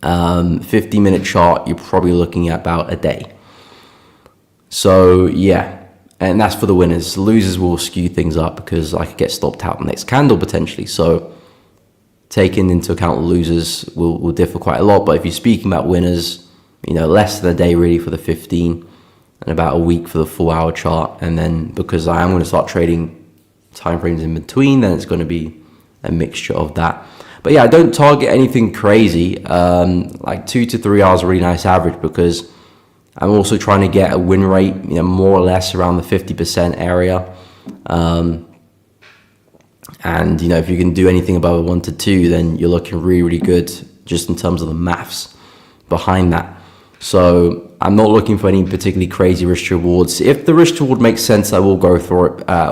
Speaker 2: 50-minute chart, you're probably looking at about a day. So yeah, and that's for the winners. Losers will skew things up because I could get stopped out the next candle potentially. So taking into account losers will differ quite a lot. But if you're speaking about winners, you know, less than a day really for the 15 and about a week for the 4-hour chart. And then because I am going to start trading timeframes in between, then it's going to be a mixture of that. But yeah, I don't target anything crazy. Like 2 to 3 hours, a really nice average, because I'm also trying to get a win rate, you know, more or less around the 50% area. And, you know, if you can do anything above a 1 to 2, then you're looking really, really good just in terms of the maths behind that. So I'm not looking for any particularly crazy risk rewards. If the risk reward makes sense, I will go for it. I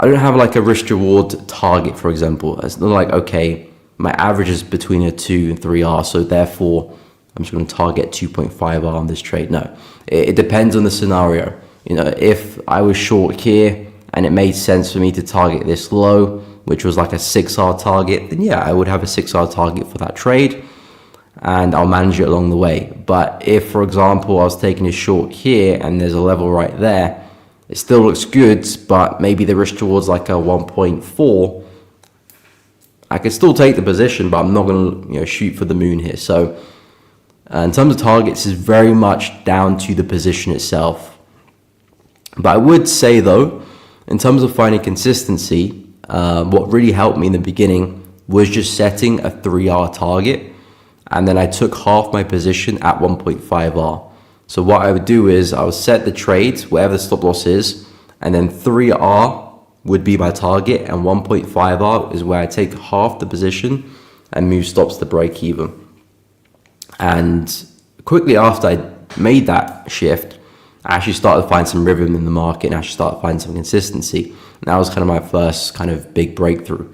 Speaker 2: don't have like a risk reward target, for example. It's not like, okay, my average is between a 2 and 3R, so therefore I'm just going to target 2.5R on this trade. No, it depends on the scenario. You know, if I was short here and it made sense for me to target this low, which was like a 6R target, then yeah, I would have a 6R target for that trade and I'll manage it along the way. But if, for example, I was taking a short here and there's a level right there, it still looks good, but maybe the risk towards like a 1.4, I could still take the position, but I'm not going to, you know, shoot for the moon here. So in terms of targets, it's very much down to the position itself. But I would say though, in terms of finding consistency, what really helped me in the beginning was just setting a 3R target. And then I took half my position at 1.5R. So what I would do is I would set the trade, whatever the stop loss is, and then 3R would be my target, and 1.5R is where I take half the position and move stops to break even. And quickly after I made that shift, I actually started to find some rhythm in the market and actually started to find some consistency. And that was kind of my first kind of big breakthrough.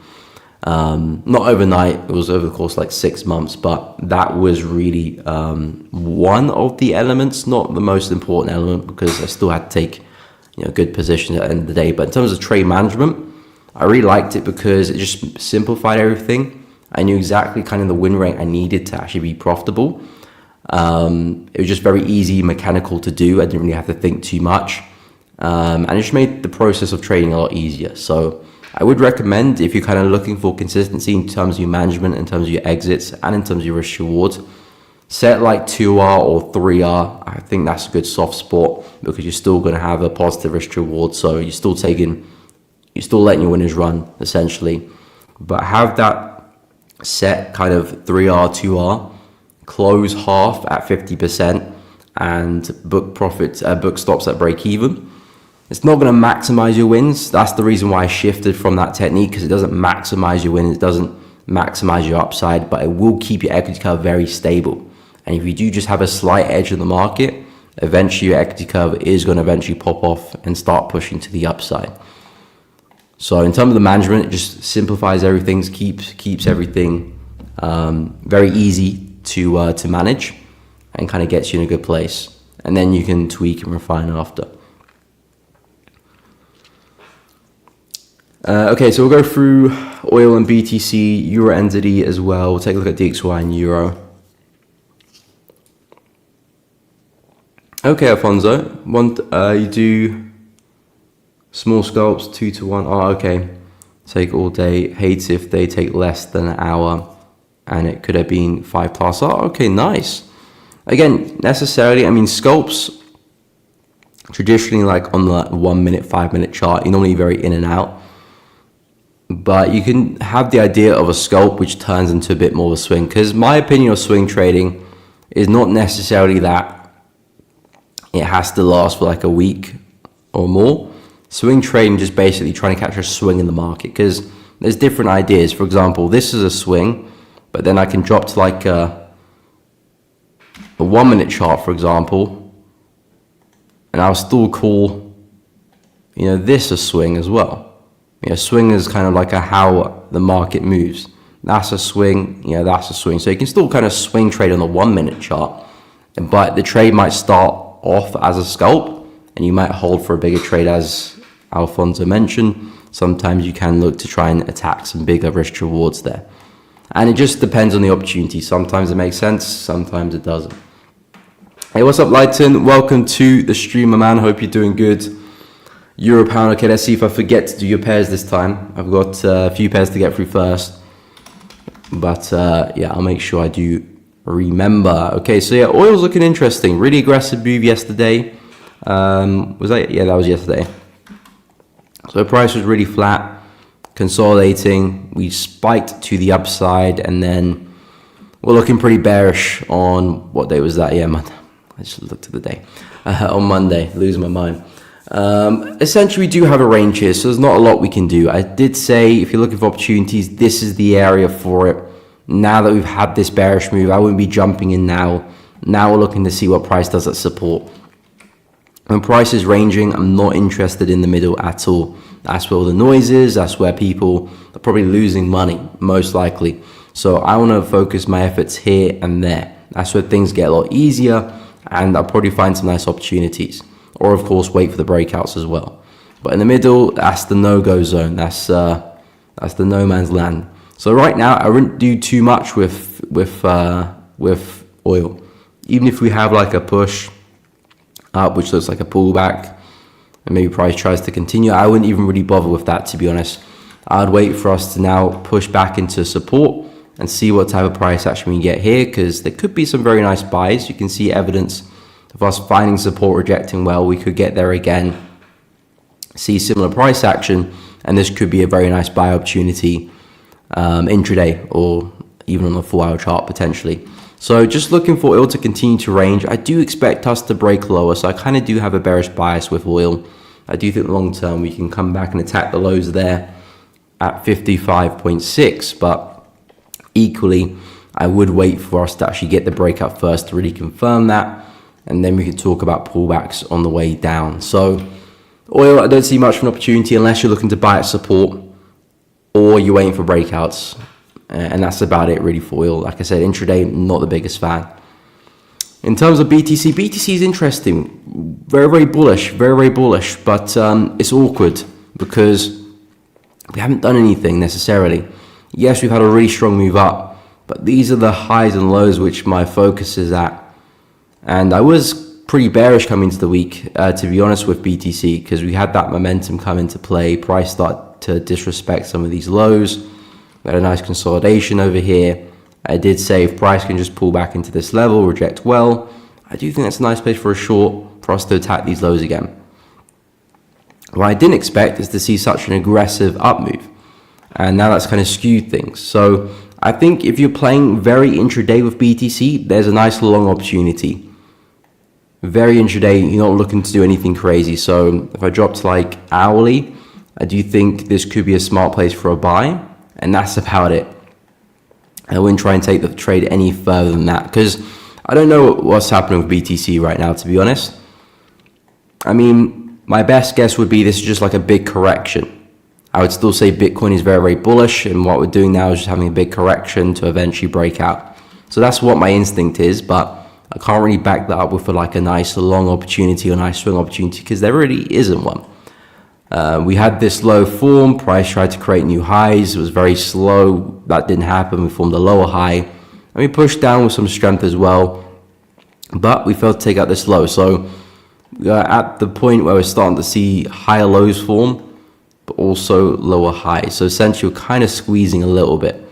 Speaker 2: Not overnight, it was over the course of like 6 months, but that was really one of the elements, not the most important element, because I still had to take, you know, good positions at the end of the day. But in terms of trade management, I really liked it because it just simplified everything. I knew exactly kind of the win rate I needed to actually be profitable. It was just very easy, mechanical to do. I didn't really have to think too much. And it just made the process of trading a lot easier. So I would recommend, if you're kind of looking for consistency in terms of your management, in terms of your exits, and in terms of your risk rewards, set like 2R or 3R. I think that's a good soft spot because you're still going to have a positive risk reward. So you're still letting your winners run essentially, but have that set kind of 3R, 2R, close half at 50% and book profits, book stops at break even. It's not going to maximize your wins. That's the reason why I shifted from that technique, because it doesn't maximize your wins. It doesn't maximize your upside, but it will keep your equity curve very stable. And if you do just have a slight edge in the market, eventually your equity curve is going to eventually pop off and start pushing to the upside. So in terms of the management, it just simplifies everything, keeps everything very easy to manage, and kind of gets you in a good place. And then you can tweak and refine after. Okay, so we'll go through oil and BTC, Euro entity as well. We'll take a look at DXY and Euro. Okay, Alfonso, you do small scalps 2 to 1. Oh, okay. Take all day. Hates if they take less than an hour, and it could have been 5 plus. Oh, okay, nice. Again, necessarily, I mean, scalps traditionally, like on the 1 minute, 5 minute chart, you're normally very in and out. But you can have the idea of a scalp which turns into a bit more of a swing, because my opinion of swing trading is not necessarily that it has to last for like a week or more. Swing trading just basically trying to catch a swing in the market, because there's different ideas. For example, this is a swing, but then I can drop to like a 1 minute chart, for example, and I'll still call, you know, this a swing as well. You know, swing is kind of like how the market moves. That's a swing, you know, that's a swing. So you can still kind of swing trade on the 1 minute chart, but the trade might start off as a scalp and you might hold for a bigger trade, as Alfonso mentioned. Sometimes you can look to try and attack some bigger risk rewards there. And it just depends on the opportunity. Sometimes it makes sense, sometimes it doesn't. Hey, what's up, Lighton? Welcome to the stream, my man. Hope you're doing good. Euro pound. Okay, let's see if I forget to do your pairs this time. I've got a few pairs to get through first. But yeah, I'll make sure I do remember. Okay, so yeah, oil's looking interesting. Really aggressive move yesterday. Was that? Yeah, that was yesterday. So the price was really flat, consolidating. We spiked to the upside, and then we're looking pretty bearish on what day was that? Yeah, man. I just looked at the day. On Monday, losing my mind. Essentially, we do have a range here, so there's not a lot we can do. I did say, if you're looking for opportunities, this is the area for it. Now that we've had this bearish move, I wouldn't be jumping in now. Now we're looking to see what price does at support. When price is ranging, I'm not interested in the middle at all. That's where all the noise is. That's where people are probably losing money, most likely. So I want to focus my efforts here and there. That's where things get a lot easier, and I'll probably find some nice opportunities. Or, of course, wait for the breakouts as well. But in the middle, that's the no-go zone. That's the no man's land. So right now, I wouldn't do too much with oil. Even if we have like a push up, which looks like a pullback, and maybe price tries to continue, I wouldn't even really bother with that, to be honest. I'd wait for us to now push back into support and see what type of price action we get here, because there could be some very nice buys. You can see evidence of us finding support, rejecting well. We could get there again, see similar price action, and this could be a very nice buy opportunity intraday, or even on a 4-hour chart potentially. So just looking for oil to continue to range. I do expect us to break lower, so I kind of do have a bearish bias with oil. I do think long term we can come back and attack the lows there at 55.6, but equally I would wait for us to actually get the breakout first to really confirm that, and then we could talk about pullbacks on the way down. So oil, I don't see much of an opportunity unless you're looking to buy at support or you're waiting for breakouts. And that's about it really for oil. Like I said, intraday, not the biggest fan. In terms of BTC, BTC is interesting. Very, very bullish. Very, very bullish. But it's awkward because we haven't done anything necessarily. Yes, we've had a really strong move up, but these are the highs and lows which my focus is at. And I was pretty bearish coming into the week, to be honest, with BTC, because we had that momentum come into play. Price start to disrespect some of these lows. We had a nice consolidation over here. I did say if price can just pull back into this level, reject well, I do think that's a nice place for a short for us to attack these lows again. What I didn't expect is to see such an aggressive up move. And now that's kind of skewed things. So I think if you're playing very intraday with BTC, there's a nice long opportunity. Very intraday, you're not looking to do anything crazy. So if I dropped like hourly, I do think this could be a smart place for a buy. And that's about it. I wouldn't try and take the trade any further than that, because I don't know what's happening with BTC right now, to be honest. I mean, my best guess would be this is just like a big correction. I would still say Bitcoin is very, very bullish, and what we're doing now is just having a big correction to eventually break out. So that's what my instinct is, but I can't really back that up with like a nice long opportunity or nice swing opportunity, because there really isn't one. We had this low form, price tried to create new highs, it was very slow, that didn't happen, we formed a lower high, and we pushed down with some strength as well, but we failed to take out this low. So we are at the point where we're starting to see higher lows form, but also lower highs. So essentially we're kind of squeezing a little bit.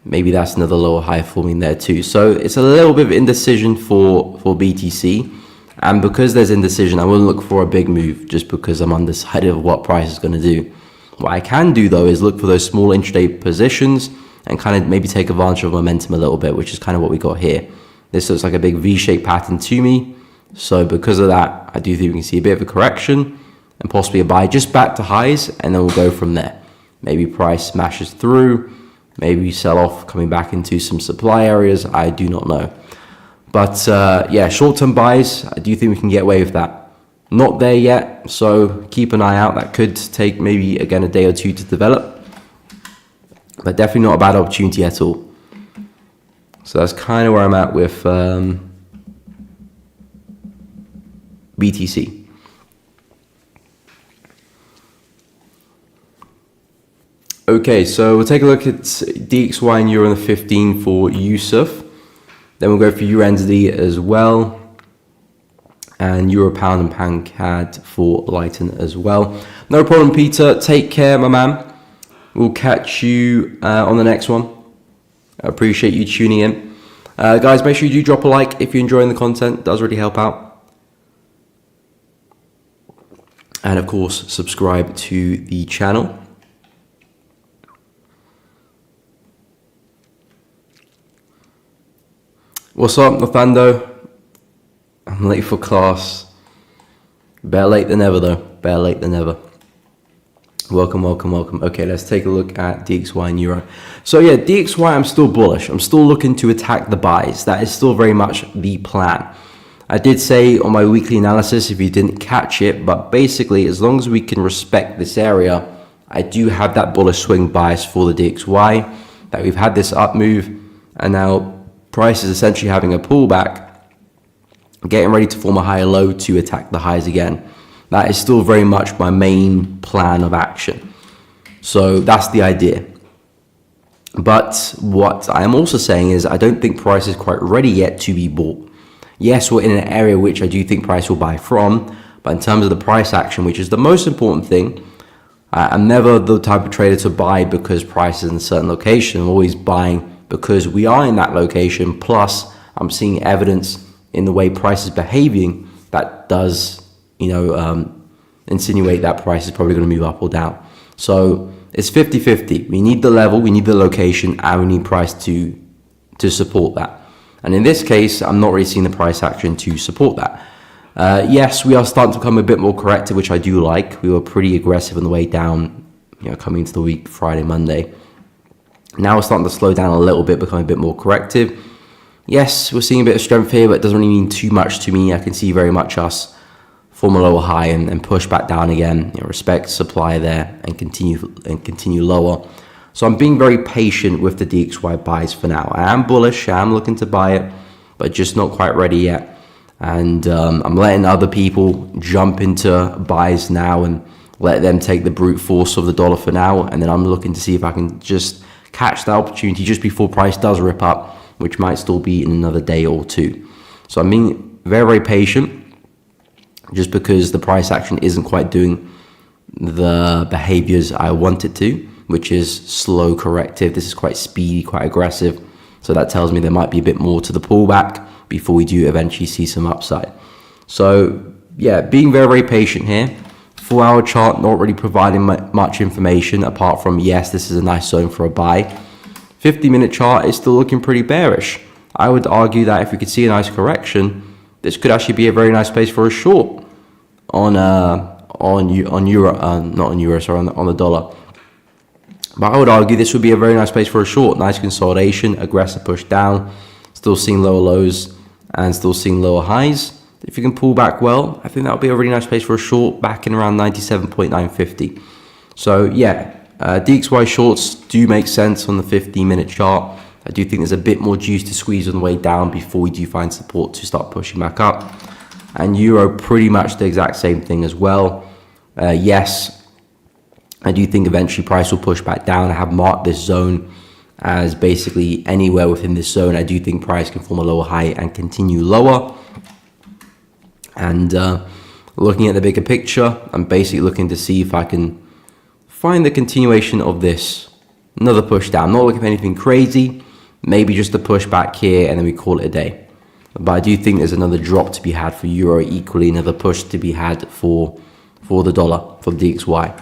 Speaker 2: Maybe that's another lower high forming there too. So it's a little bit of indecision for BTC. And because there's indecision, I wouldn't look for a big move just because I'm undecided of what price is going to do. What I can do, though, is look for those small intraday positions and kind of maybe take advantage of momentum a little bit, which is kind of what we got here. This looks like a big V-shaped pattern to me. So because of that, I do think we can see a bit of a correction and possibly a buy just back to highs, and then we'll go from there. Maybe price smashes through, maybe we sell off coming back into some supply areas. I do not know. But yeah, short-term buys, I do think we can get away with that. Not there yet, so keep an eye out. That could take maybe, again, a day or two to develop. But definitely not a bad opportunity at all. So that's kind of where I'm at with BTC. Okay, so we'll take a look at DXY and Euro on the 15 for Yusuf. Then we'll go for USD as well. And Euro Pound and Pound CAD for Lighten as well. No problem, Peter. Take care, my man. We'll catch you on the next one. I appreciate you tuning in. Guys, make sure you do drop a like if you're enjoying the content. It does really help out. And of course, subscribe to the channel. What's up, Nathando? I'm late for class. Better late than never, though. Better late than never. Welcome, welcome, welcome. Okay, let's take a look at DXY and Euro. So yeah, DXY, I'm still bullish. I'm still looking to attack the buys. That is still very much the plan. I did say on my weekly analysis, if you didn't catch it, but basically, as long as we can respect this area, I do have that bullish swing bias for the DXY, that we've had this up move, and now price is essentially having a pullback, getting ready to form a higher low to attack the highs again. That is still very much my main plan of action. So that's the idea. But what I am also saying is I don't think price is quite ready yet to be bought. Yes, we're in an area which I do think price will buy from, but in terms of the price action, which is the most important thing, I'm never the type of trader to buy because price is in a certain location. I'm always buying because we are in that location, plus I'm seeing evidence in the way price is behaving that does, insinuate that price is probably going to move up or down. So it's 50-50. We need the level, we need the location, and we need price to support that. And in this case, I'm not really seeing the price action to support that. Yes, we are starting to become a bit more corrective, which I do like. We were pretty aggressive on the way down, coming into the week, Friday, Monday. Now we're starting to slow down a little bit, become a bit more corrective. Yes, we're seeing a bit of strength here, but it doesn't really mean too much to me. I can see very much us form a lower high and push back down again, respect supply there and continue lower. So I'm being very patient with the DXY buys for now. I am bullish, I am looking to buy it, but just not quite ready yet. And I'm letting other people jump into buys now and let them take the brute force of the dollar for now. And then I'm looking to see if I can just catch that opportunity just before price does rip up, which might still be in another day or two. So I'm being very, very patient just because the price action isn't quite doing the behaviors I want it to, which is slow corrective. This is quite speedy, quite aggressive. So that tells me there might be a bit more to the pullback before we do eventually see some upside. So yeah, being very, very patient here. 4-hour chart not really providing much information apart from, yes, this is a nice zone for a buy. 50-minute chart is still looking pretty bearish. I would argue that if we could see a nice correction, this could actually be a very nice place for a short on the dollar. But I would argue this would be a very nice place for a short. Nice consolidation, aggressive push down, still seeing lower lows and still seeing lower highs. If you can pull back well, I think that would be a really nice place for a short back in around 97.950. So yeah, DXY shorts do make sense on the 15-minute chart. I do think there's a bit more juice to squeeze on the way down before we do find support to start pushing back up. And Euro pretty much the exact same thing as well. Yes, I do think eventually price will push back down. I have marked this zone as basically anywhere within this zone. I do think price can form a lower high and continue lower. And looking at the bigger picture, I'm basically looking to see if I can find the continuation of this. Another push down. I'm not looking for anything crazy. Maybe just a push back here and then we call it a day. But I do think there's another drop to be had for Euro, equally another push to be had for the dollar, for the DXY.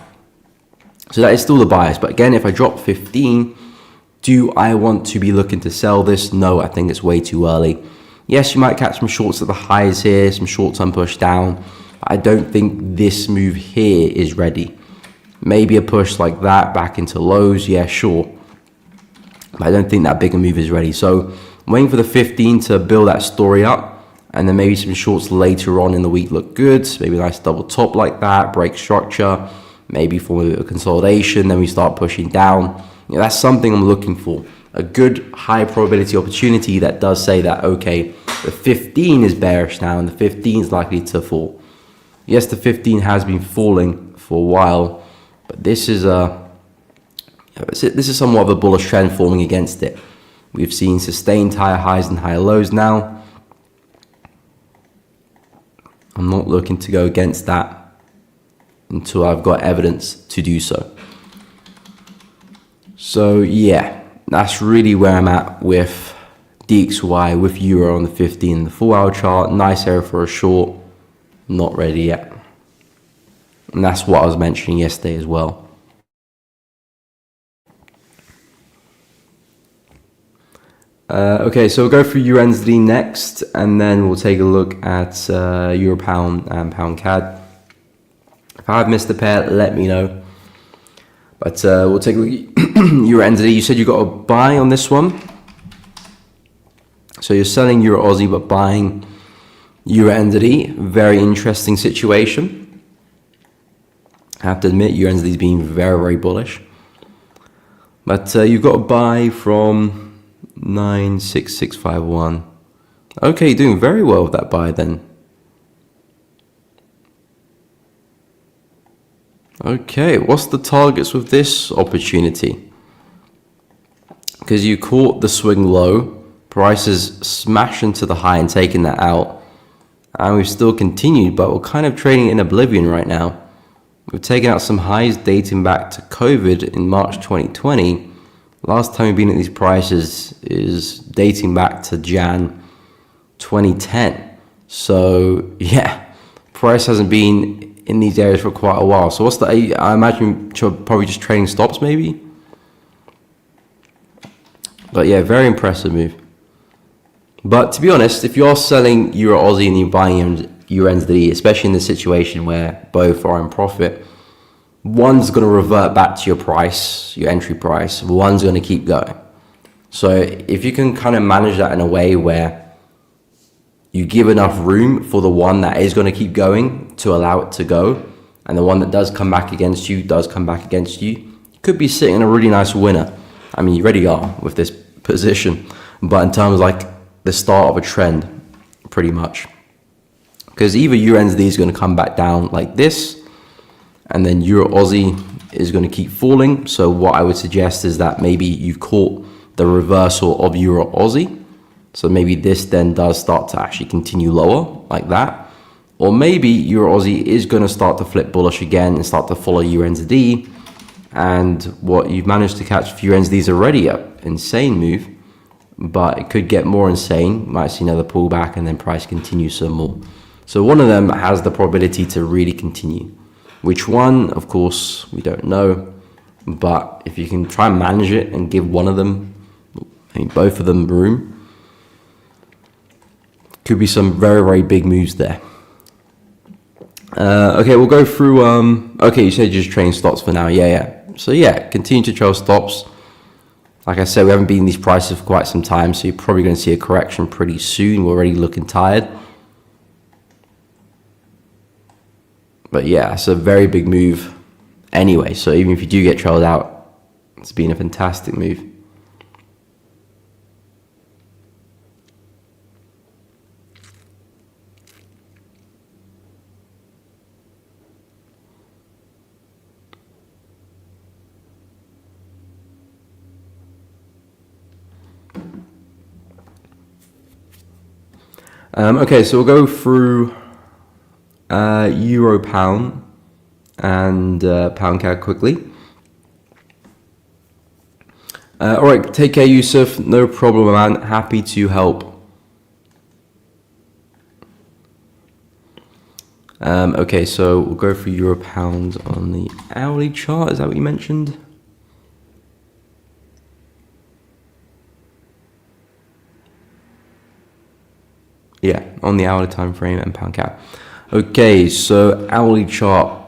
Speaker 2: So that is still the bias. But again, if I drop 15, do I want to be looking to sell this? No, I think it's way too early. Yes, you might catch some shorts at the highs here, some shorts on push down. But I don't think this move here is ready. Maybe a push like that back into lows, yeah, sure. But I don't think that bigger move is ready. So I'm waiting for the 15 to build that story up. And then maybe some shorts later on in the week look good. Maybe a nice double top like that, break structure. Maybe form a consolidation, then we start pushing down. That's something I'm looking for. A good high probability opportunity that does say that, okay, the 15 is bearish now and the 15 is likely to fall. Yes, the 15 has been falling for a while, but this is a This is somewhat of a bullish trend forming against it. We've seen sustained higher highs and higher lows now. I'm not looking to go against that until I've got evidence to do so. So yeah, that's really where I'm at with DXY, with Euro on the 15 and the 4-hour chart. Nice area for a short, not ready yet. And that's what I was mentioning yesterday as well. Okay, so we'll go through USD next, and then we'll take a look at Euro Pound and Pound CAD. If I've missed a pair, let me know. But we'll take a look at Euro USD. You said you got a buy on this one. So you're selling Euro Aussie but buying Euro USD. Very interesting situation. I have to admit, Euro USD has been very, very bullish. But you've got a buy from 96651. Okay, you're doing very well with that buy then. Okay, what's the targets with this opportunity? Because you caught the swing low, prices smashed into the high and taken that out, and we've still continued, but we're kind of trading in oblivion right now. We've taken out some highs dating back to COVID in March 2020. Last time we've been at these prices is dating back to Jan 2010. So yeah, price hasn't been in these areas for quite a while. So what's the, I imagine probably just trading stops maybe. But yeah, very impressive move. But to be honest, if you're selling Euro Aussie and you're buying Euro USD, especially in this situation where both are in profit, one's going to revert back to your price, your entry price. One's going to keep going. So if you can kind of manage that in a way where you give enough room for the one that is going to keep going to allow it to go, and the one that does come back against you, you could be sitting in a really nice winner. I mean, you already are with this position, but in terms of like the start of a trend, pretty much. Because either Euro USD is going to come back down like this, and then Euro Aussie is going to keep falling. So what I would suggest is that maybe you've caught the reversal of Euro Aussie. So maybe this then does start to actually continue lower like that. Or maybe Euro Aussie is going to start to flip bullish again and start to follow Euro USD. And what you've managed to catch for Euro USD is already an insane move, but it could get more insane. Might see another pullback and then price continues some more. So one of them has the probability to really continue. Which one, of course, we don't know, but if you can try and manage it and give one of them, I mean both of them room, could be some very, very big moves there. Okay, we'll go through, okay, you said you're just trading stops for now, yeah. So yeah, continue to trail stops. Like I said, we haven't been in these prices for quite some time, so you're probably going to see a correction pretty soon. We're already looking tired. But yeah, it's a very big move anyway. So even if you do get trailed out, it's been a fantastic move. Okay, so we'll go through Euro Pound and Pound CAD quickly. Alright, take care, Yusuf. No problem, man. Happy to help. Okay, so we'll go for Euro Pound on the hourly chart. Is that what you mentioned? Yeah, on the hourly time frame and Pound CAD. Okay, so hourly chart,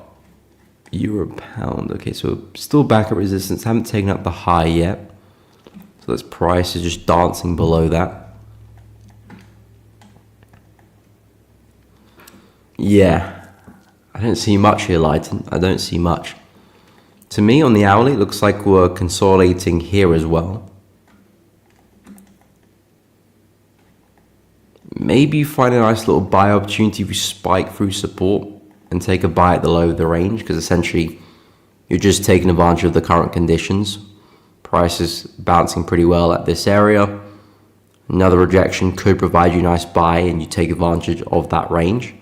Speaker 2: Euro Pound. Okay, so still back at resistance. Haven't taken up the high yet. So this price is just dancing below that. Yeah, I don't see much here, Lighton. I don't see much. To me, on the hourly, it looks like we're consolidating here as well. Maybe you find a nice little buy opportunity if you spike through support and take a buy at the low of the range, because essentially you're just taking advantage of the current conditions. Price is bouncing pretty well at this area. Another rejection could provide you a nice buy and you take advantage of that range.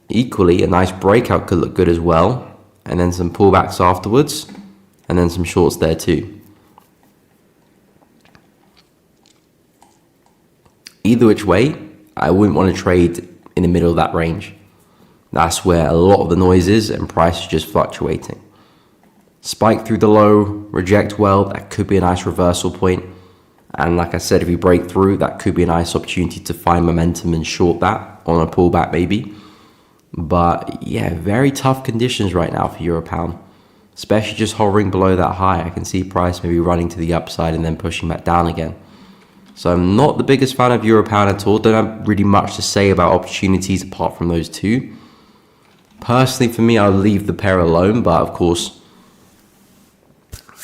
Speaker 2: Equally, a nice breakout could look good as well, and then some pullbacks afterwards, and then some shorts there too. Either which way, I wouldn't want to trade in the middle of that range. That's where a lot of the noise is and price is just fluctuating. Spike through the low, reject well, that could be a nice reversal point. And like I said, if you break through, that could be a nice opportunity to find momentum and short that on a pullback maybe. But yeah, very tough conditions right now for Euro Pound, especially just hovering below that high. I can see price maybe running to the upside and then pushing back down again. So I'm not the biggest fan of Euro Pound at all. Don't have really much to say about opportunities apart from those two. Personally, for me, I'll leave the pair alone, but of course,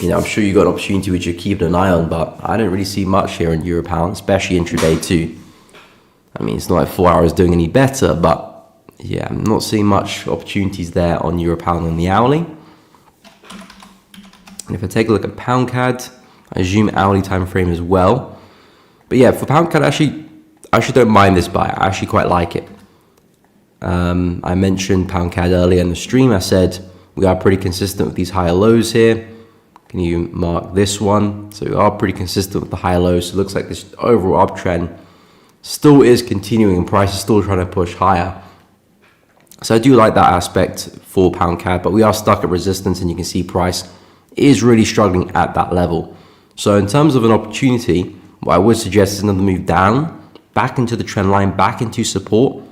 Speaker 2: I'm sure you got an opportunity which you're keeping an eye on, but I don't really see much here in Euro Pound, especially intraday too. I mean, it's not like 4 hours doing any better, but yeah, I'm not seeing much opportunities there on Euro Pound on the hourly. And if I take a look at Pound CAD, I assume hourly time frame as well. But yeah, for Pound CAD, I actually don't mind this buy. I actually quite like it. I mentioned Pound CAD earlier in the stream. I said we are pretty consistent with these higher lows here. Can you mark this one? So we are pretty consistent with the higher lows. So it looks like this overall uptrend still is continuing and price is still trying to push higher. So I do like that aspect for Pound CAD, but we are stuck at resistance and you can see price is really struggling at that level. So in terms of an opportunity, what I would suggest is another move down, back into the trend line, back into support,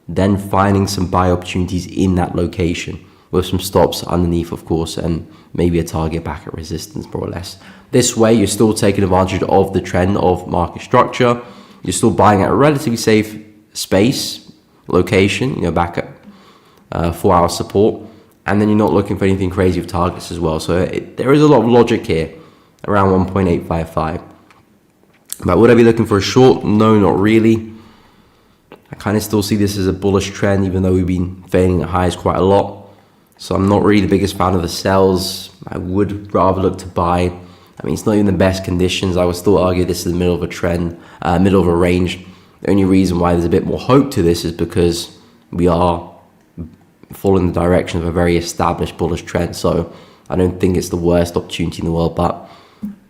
Speaker 2: then finding some buy opportunities in that location with some stops underneath, of course, and maybe a target back at resistance, more or less. This way, you're still taking advantage of the trend of market structure. You're still buying at a relatively safe space, location, back at 4 hour support, and then you're not looking for anything crazy with targets as well. So there is a lot of logic here around 1.855. But would I be looking for a short? No, not really. I kind of still see this as a bullish trend, even though we've been failing at highs quite a lot. So I'm not really the biggest fan of the sells. I would rather look to buy. I mean, it's not even the best conditions. I would still argue this is the middle of a trend, middle of a range. The only reason why there's a bit more hope to this is because we are following the direction of a very established bullish trend. So I don't think it's the worst opportunity in the world, but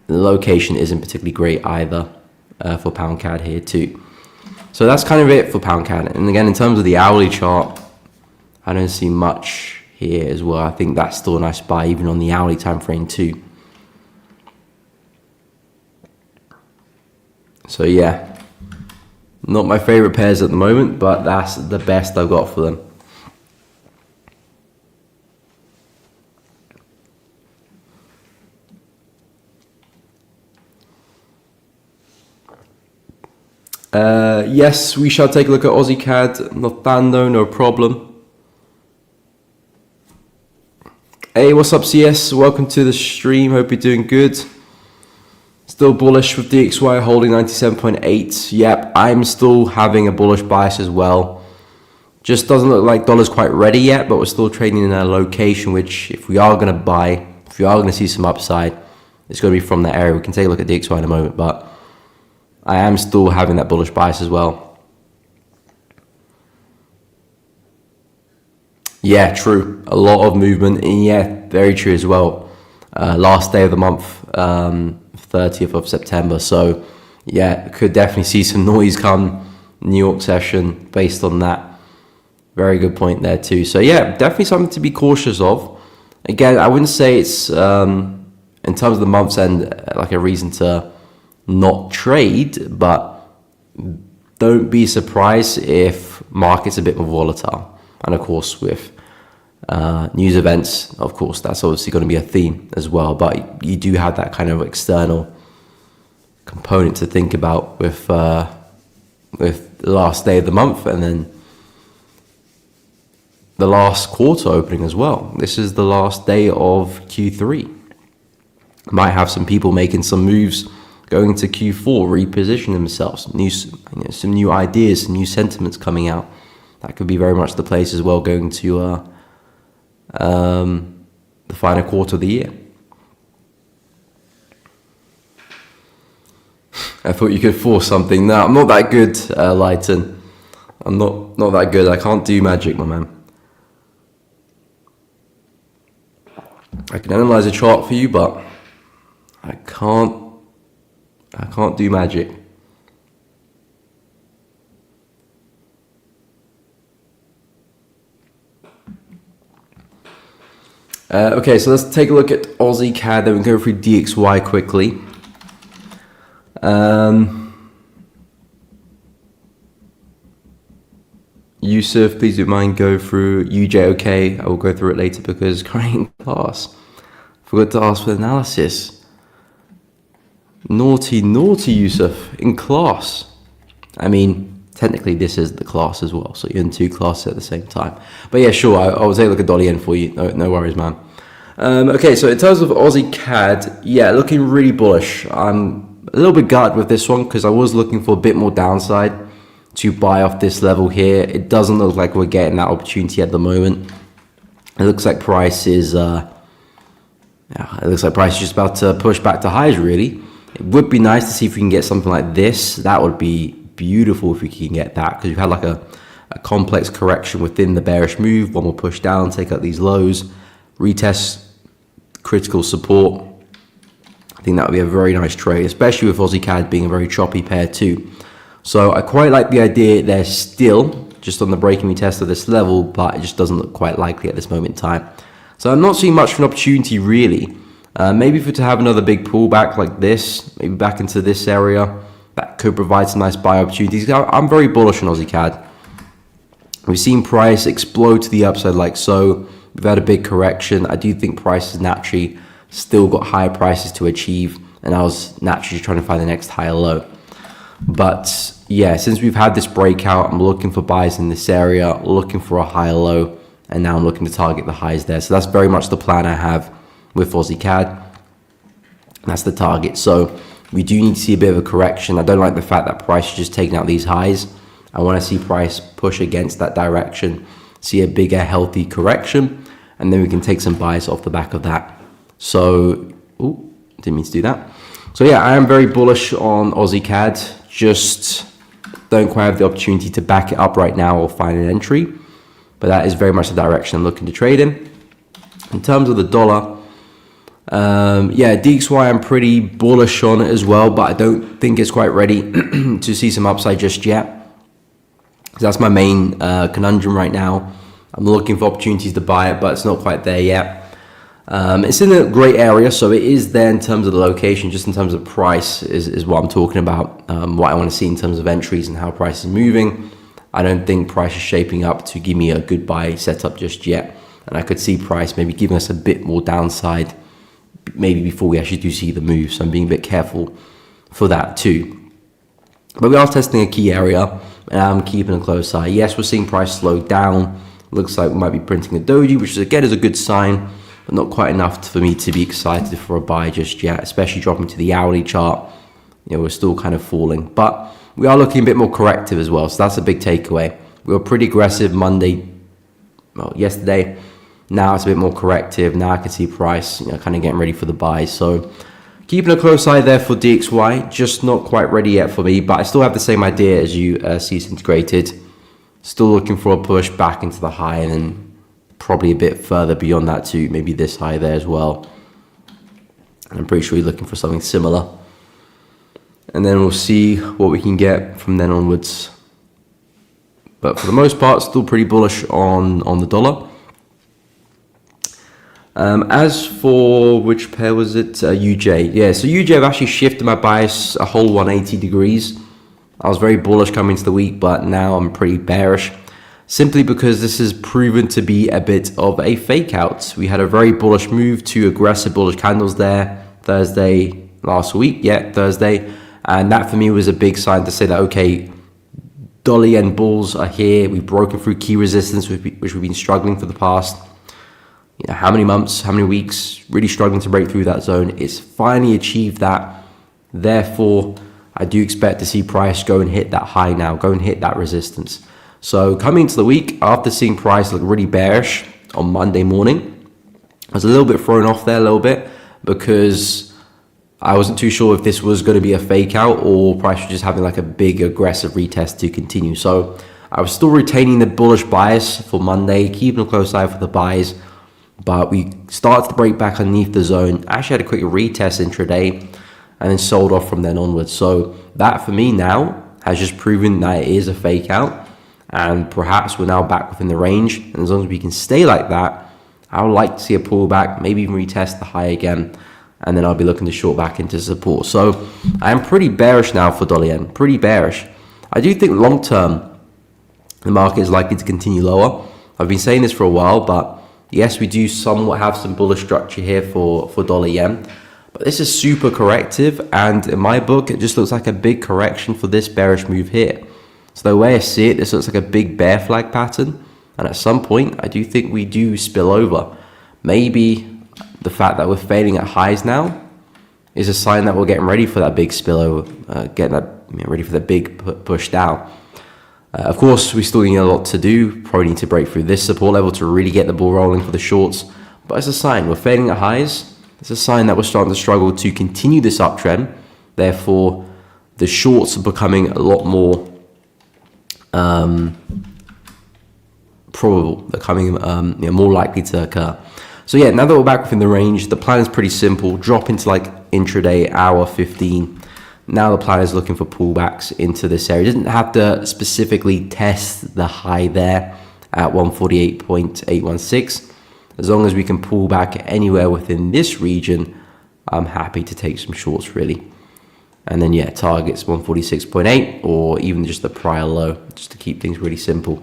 Speaker 2: the location isn't particularly great either for Pound CAD here too. So that's kind of it for Pound CAD. And again, in terms of the hourly chart, I don't see much here as well. I think that's still a nice buy even on the hourly time frame too. So yeah, not my favorite pairs at the moment, but that's the best I've got for them. Yes, we shall take a look at Aussie CAD. Northando, no problem. Hey, what's up, CS? Welcome to the stream. Hope you're doing good. Still bullish with DXY holding 97.8. Yep, I'm still having a bullish bias as well. Just doesn't look like dollar's quite ready yet, but we're still trading in a location which, if we are going to buy, if we are going to see some upside, it's going to be from that area. We can take a look at DXY in a moment, but I am still having that bullish bias as well. Yeah, true. A lot of movement. And yeah, very true as well. Last day of the month, 30th of September. So yeah, could definitely see some noise come New York session based on that. Very good point there too. So yeah, definitely something to be cautious of. Again, I wouldn't say it's, in terms of the month's end, like a reason to not trade, but don't be surprised if market's a bit more volatile. And of course with news events, of course that's obviously going to be a theme as well, but you do have that kind of external component to think about with the last day of the month and then the last quarter opening as well. This is the last day of Q3. Might have some people making some moves going into Q4, reposition themselves, some new ideas, some new sentiments coming out. That could be very much the place as well going to the final quarter of the year. I thought you could force something. No, I'm not that good, Lighton. I'm not that good. I can't do magic, my man. I can analyze a chart for you, but I can't do magic. Okay, so let's take a look at Aussie CAD, then we go through DXY quickly. Yusuf, please don't mind go through. UJ, okay, I will go through it later because currently in class. Forgot to ask for analysis. Naughty, Yusuf, in class. I mean, technically this is the class as well, so you're in two classes at the same time. But yeah, sure, I will take a look at Dolly N for you. No worries, man. Okay, so in terms of Aussie CAD, yeah, looking really bullish. I'm a little bit gutted with this one because I was looking for a bit more downside to buy off this level here. It doesn't look like we're getting that opportunity at the moment. It looks like price is just about to push back to highs, really. It would be nice to see if we can get something like this. That would be beautiful if we can get that, because we've had like a complex correction within the bearish move. One will push down, take out these lows, retest critical support. I think that would be a very nice trade, especially with Aussie CAD being a very choppy pair too. So I quite like the idea they're still just on the breaking retest of this level, but it just doesn't look quite likely at this moment in time. So I'm not seeing much of an opportunity really. Maybe to have another big pullback like this, maybe back into this area, that could provide some nice buy opportunities. I'm very bullish on Aussie CAD. We've seen price explode to the upside like so. We've had a big correction. I do think price has naturally still got higher prices to achieve, and I was naturally trying to find the next higher low. But yeah, since we've had this breakout, I'm looking for buys in this area, looking for a higher low, and now I'm looking to target the highs there. So that's very much the plan I have with Aussie CAD. That's the target. So we do need to see a bit of a correction. I don't like the fact that price is just taking out these highs. I want to see price push against that direction, see a bigger healthy correction, and then we can take some buys off the back of that. So, didn't mean to do that. So yeah, I am very bullish on Aussie CAD. Just don't quite have the opportunity to back it up right now or find an entry, but that is very much the direction I'm looking to trade in. In terms of the dollar, yeah, DXY I'm pretty bullish on it as well, but I don't think it's quite ready to see some upside just yet. That's my main conundrum right now. I'm looking for opportunities to buy it, but it's not quite there yet. It's in a great area, so it is there in terms of the location. Just in terms of price is what I'm talking about. What I want to see in terms of entries and how price is moving. I don't think price is shaping up to give me a good buy setup just yet, and I could see price maybe giving us a bit more downside maybe before we actually do see the move. So I'm being a bit careful for that too. But we are testing a key area, and I'm keeping a close eye. Yes, we're seeing price slow down. Looks like we might be printing a doji, which is again is a good sign, but not quite enough for me to be excited for a buy just yet, especially dropping to the hourly chart. You know, we're still kind of falling, but we are looking a bit more corrective as well. So that's a big takeaway. We were pretty aggressive yesterday. Now it's a bit more corrective. Now I can see price, kind of getting ready for the buy. So keeping a close eye there for DXY, just not quite ready yet for me, but I still have the same idea as you, cease integrated. Still looking for a push back into the high, and then probably a bit further beyond that to maybe this high there as well. And I'm pretty sure you're looking for something similar. And then we'll see what we can get from then onwards. But for the most part, still pretty bullish on the dollar. As for which pair was it? UJ. Yeah, so UJ, I've actually shifted my bias a whole 180 degrees. I was very bullish coming into the week, but now I'm pretty bearish. Simply because this has proven to be a bit of a fake out. We had a very bullish move, 2 aggressive bullish candles there Thursday last week. Yeah, Thursday. And that for me was a big sign to say that, okay, dolly and bulls are here. We've broken through key resistance, which we've been struggling for the past, how many months, how many weeks, really struggling to break through that zone. It's finally achieved that. Therefore, I do expect to see price go and hit that high now, go and hit that resistance. So coming into the week, after seeing price look really bearish on Monday morning, I was a little bit thrown off there because I wasn't too sure if this was going to be a fake out or price was just having like a big aggressive retest to continue. So I was still retaining the bullish bias for Monday, keeping a close eye for the buys, but we started to break back underneath the zone. I actually had a quick retest intraday and then sold off from then onwards. So that for me now has just proven that it is a fake out, and perhaps we're now back within the range. And as long as we can stay like that, I would like to see a pullback, maybe even retest the high again, and then I'll be looking to short back into support. So I am pretty bearish now for dollar yen, pretty bearish. I do think long term the market is likely to continue lower. I've been saying this for a while, but yes, we do somewhat have some bullish structure here for dollar yen, but this is super corrective, and in my book it just looks like a big correction for this bearish move here. So the way I see it, this looks like a big bear flag pattern, and at some point I do think we do spill over. Maybe the fact that we're failing at highs now is a sign that we're getting ready for that big spillover, getting that ready for the big push down. Of course, we still need a lot to do. Probably need to break through this support level to really get the ball rolling for the shorts. But it's a sign we're failing at highs. It's a sign that we're starting to struggle to continue this uptrend. Therefore, the shorts are becoming a lot more probable. They're coming more likely to occur. So yeah, now that we're back within the range, the plan is pretty simple. Drop into like intraday hour 15. Now the plan is looking for pullbacks into this area. It doesn't have to specifically test the high there at 148.816. As long as we can pull back anywhere within this region, I'm happy to take some shorts really. And then yeah, targets 146.8 or even just the prior low, just to keep things really simple.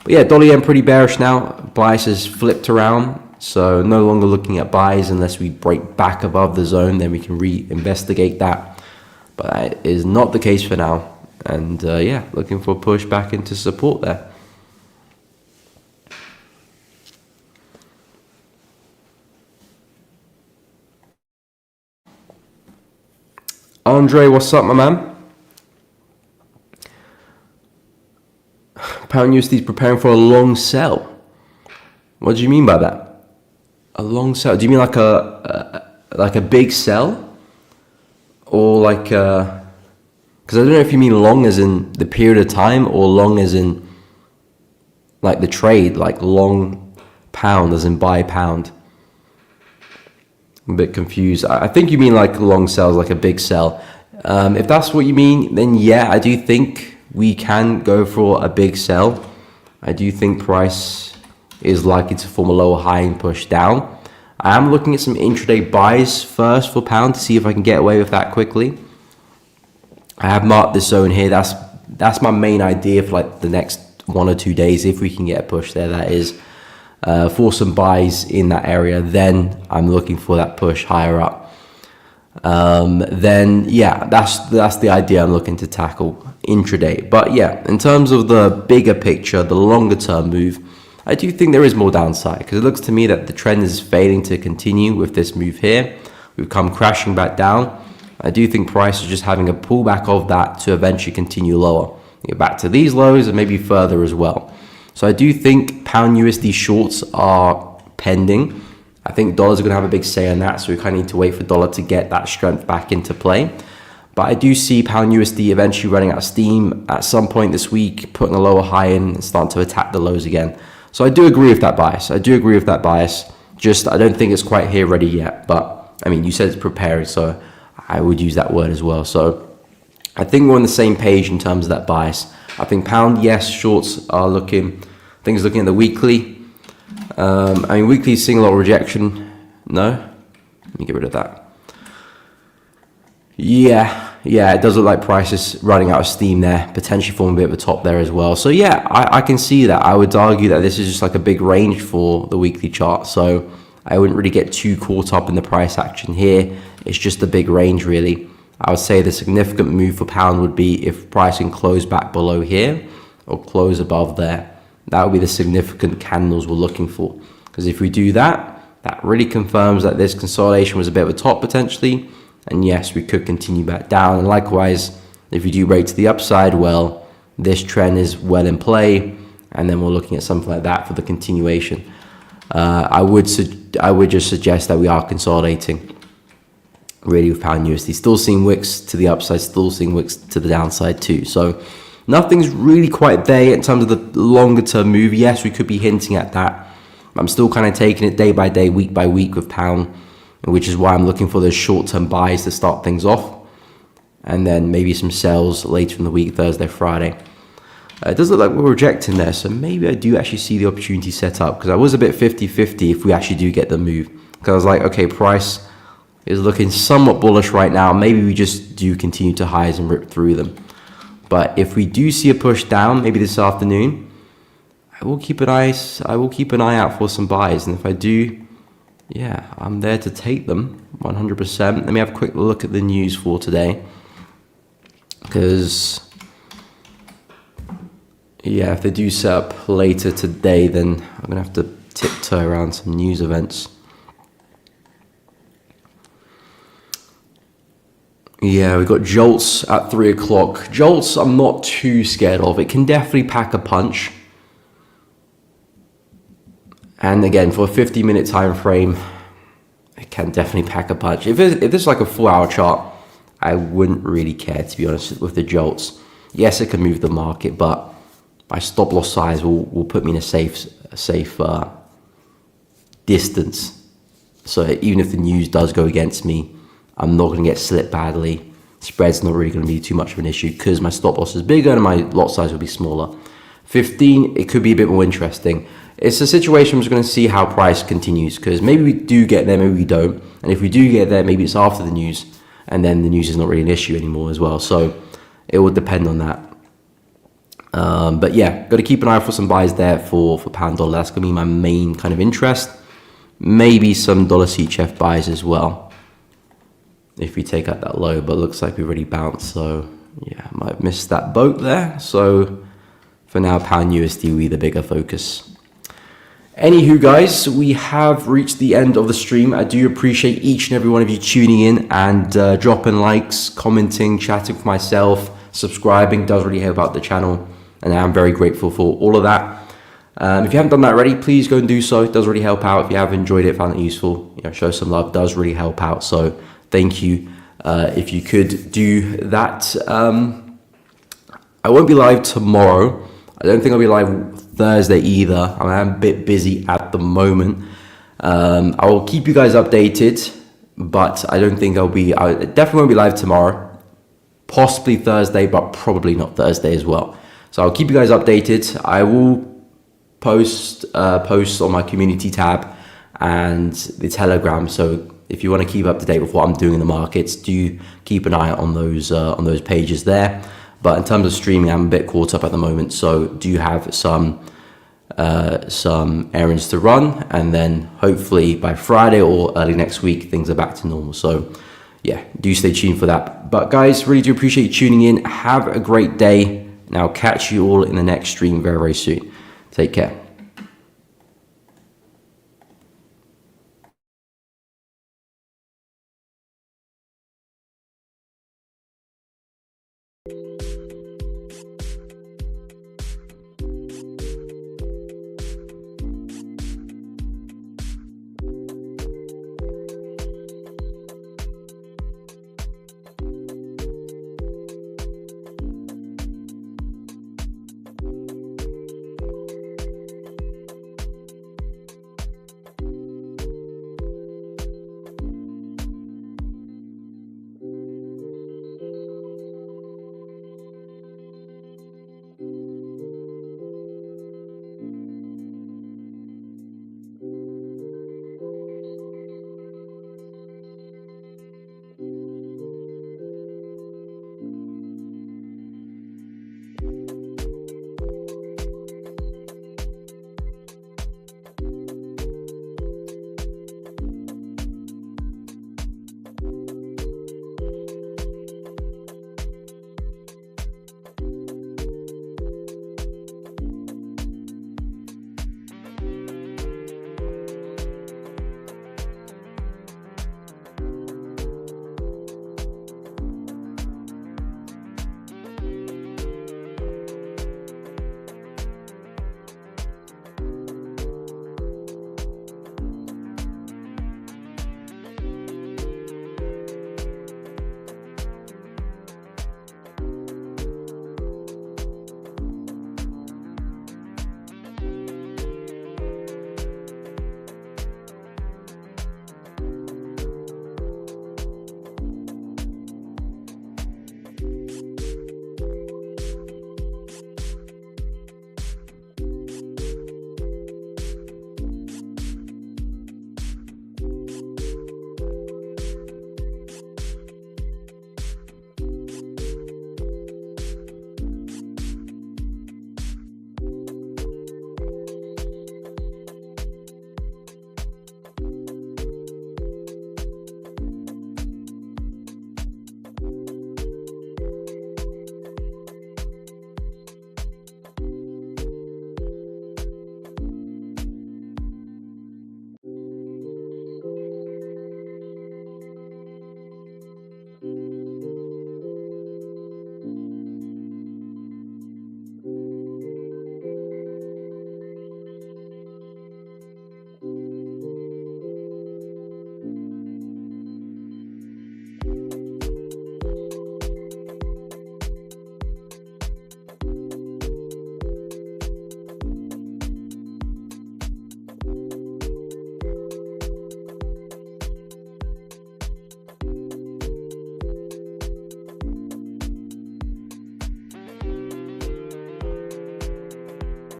Speaker 2: But yeah, dollar yen pretty bearish now. Bias has flipped around. So no longer looking at buys unless we break back above the zone, then we can re-investigate that. But that is not the case for now. And yeah, looking for a push back into support there. Andre, what's up, my man? Pound USD is preparing for a long sell. What do you mean by that? A long sell? Do you mean like a big sell, or like because I don't know if you mean long as in the period of time or long as in like the trade, like long pound as in buy pound. I'm a bit confused. I think you mean like long sells, like a big sell. If that's what you mean, then yeah, I do think we can go for a big sell. I do think price is likely to form a lower high and push down. I am looking at some intraday buys first for pound to see if I can get away with that quickly. I have marked this zone here. That's my main idea for like the next 1 or 2 days. If we can get a push there, that is for some buys in that area. Then I'm looking for that push higher up. Then yeah, that's the idea I'm looking to tackle intraday. But yeah, in terms of the bigger picture, the longer term move, I do think there is more downside, because it looks to me that the trend is failing to continue with this move here. We've come crashing back down. I do think price is just having a pullback of that to eventually continue lower. Get back to these lows and maybe further as well. So I do think pound USD shorts are pending. I think dollars are going to have a big say on that, so we kind of need to wait for dollar to get that strength back into play. But I do see pound USD eventually running out of steam at some point this week, putting a lower high in and starting to attack the lows again. So I do agree with that bias. Just I don't think it's quite here ready yet. But I mean, you said it's preparing, so I would use that word as well. So I think we're on the same page in terms of that bias. I think pound, yes, shorts are looking, things looking at the weekly. I mean, weekly is seeing a lot of rejection. No? Let me get rid of that. Yeah, it does look like price is running out of steam there, potentially forming a bit of a top there as well. So yeah, I can see that. I would argue that this is just like a big range for the weekly chart. So I wouldn't really get too caught up in the price action here. It's just a big range really. I would say the significant move for pound would be if pricing closed back below here or close above there. That would be the significant candles we're looking for. Because if we do that, that really confirms that this consolidation was a bit of a top potentially. And yes, we could continue back down. And likewise, if you do break to the upside, well, this trend is well in play. And then we're looking at something like that for the continuation. I would just suggest that we are consolidating. really with pound USD. Still seeing wicks to the upside, still seeing wicks to the downside too. So nothing's really quite there in terms of the longer term move. Yes, we could be hinting at that. I'm still kind of taking it day by day, week by week with pound, which is why I'm looking for those short-term buys to start things off. And then maybe some sells later in the week, Thursday, Friday. It does look like we're rejecting there, so maybe I do actually see the opportunity set up, because I was a bit 50-50 if we actually do get the move. Because I was like, okay, price is looking somewhat bullish right now. Maybe we just do continue to highs and rip through them. But if we do see a push down, maybe this afternoon, I will keep an eye out for some buys, and if I do, yeah, I'm there to take them 100%. Let me have a quick look at the news for today, because yeah, if they do set up later today, then I'm gonna have to tiptoe around some news events. Yeah, we've got Jolts at 3 o'clock. Jolts I'm not too scared of. It can definitely pack a punch. And again, for a 50-minute time frame, it can definitely pack a punch. If it's like a 4-hour chart, I wouldn't really care, to be honest, with the Jolts. Yes, it can move the market, but my stop loss size will put me in a safe distance. So even if the news does go against me, I'm not going to get slipped badly. Spread's not really going to be too much of an issue because my stop loss is bigger and my lot size will be smaller. 15, it could be a bit more interesting. It's a situation I'm just going to see how price continues, because maybe we do get there, maybe we don't. And if we do get there, maybe it's after the news, and then the news is not really an issue anymore as well. So it will depend on that. But yeah, got to keep an eye out for some buys there for pound dollar. That's going to be my main kind of interest. Maybe some dollar CHF buys as well, if we take out that low, but looks like we've already bounced. So yeah, I might have missed that boat there. So for now, pound USD will be the bigger focus. Anywho, guys, we have reached the end of the stream. I do appreciate each and every one of you tuning in and dropping likes, commenting, chatting with myself, subscribing. Does really help out the channel, and I'm very grateful for all of that. If you haven't done that already, please go and do so. It does really help out. If you have enjoyed it, found it useful, show some love. It does really help out. So thank you. If you could do that. I won't be live tomorrow. I don't think I'll be live Thursday either. I'm a bit busy at the moment. I will keep you guys updated, but I don't think I definitely won't be live tomorrow. Possibly Thursday, but probably not Thursday as well. So I'll keep you guys updated. I will post on my community tab and the Telegram. So if you want to keep up to date with what I'm doing in the markets, do keep an eye out on those pages there. But in terms of streaming, I'm a bit caught up at the moment, so do have some errands to run, and then hopefully by Friday or early next week, things are back to normal. So yeah, do stay tuned for that. But guys, really do appreciate you tuning in. Have a great day, and I'll catch you all in the next stream very, very soon. Take care.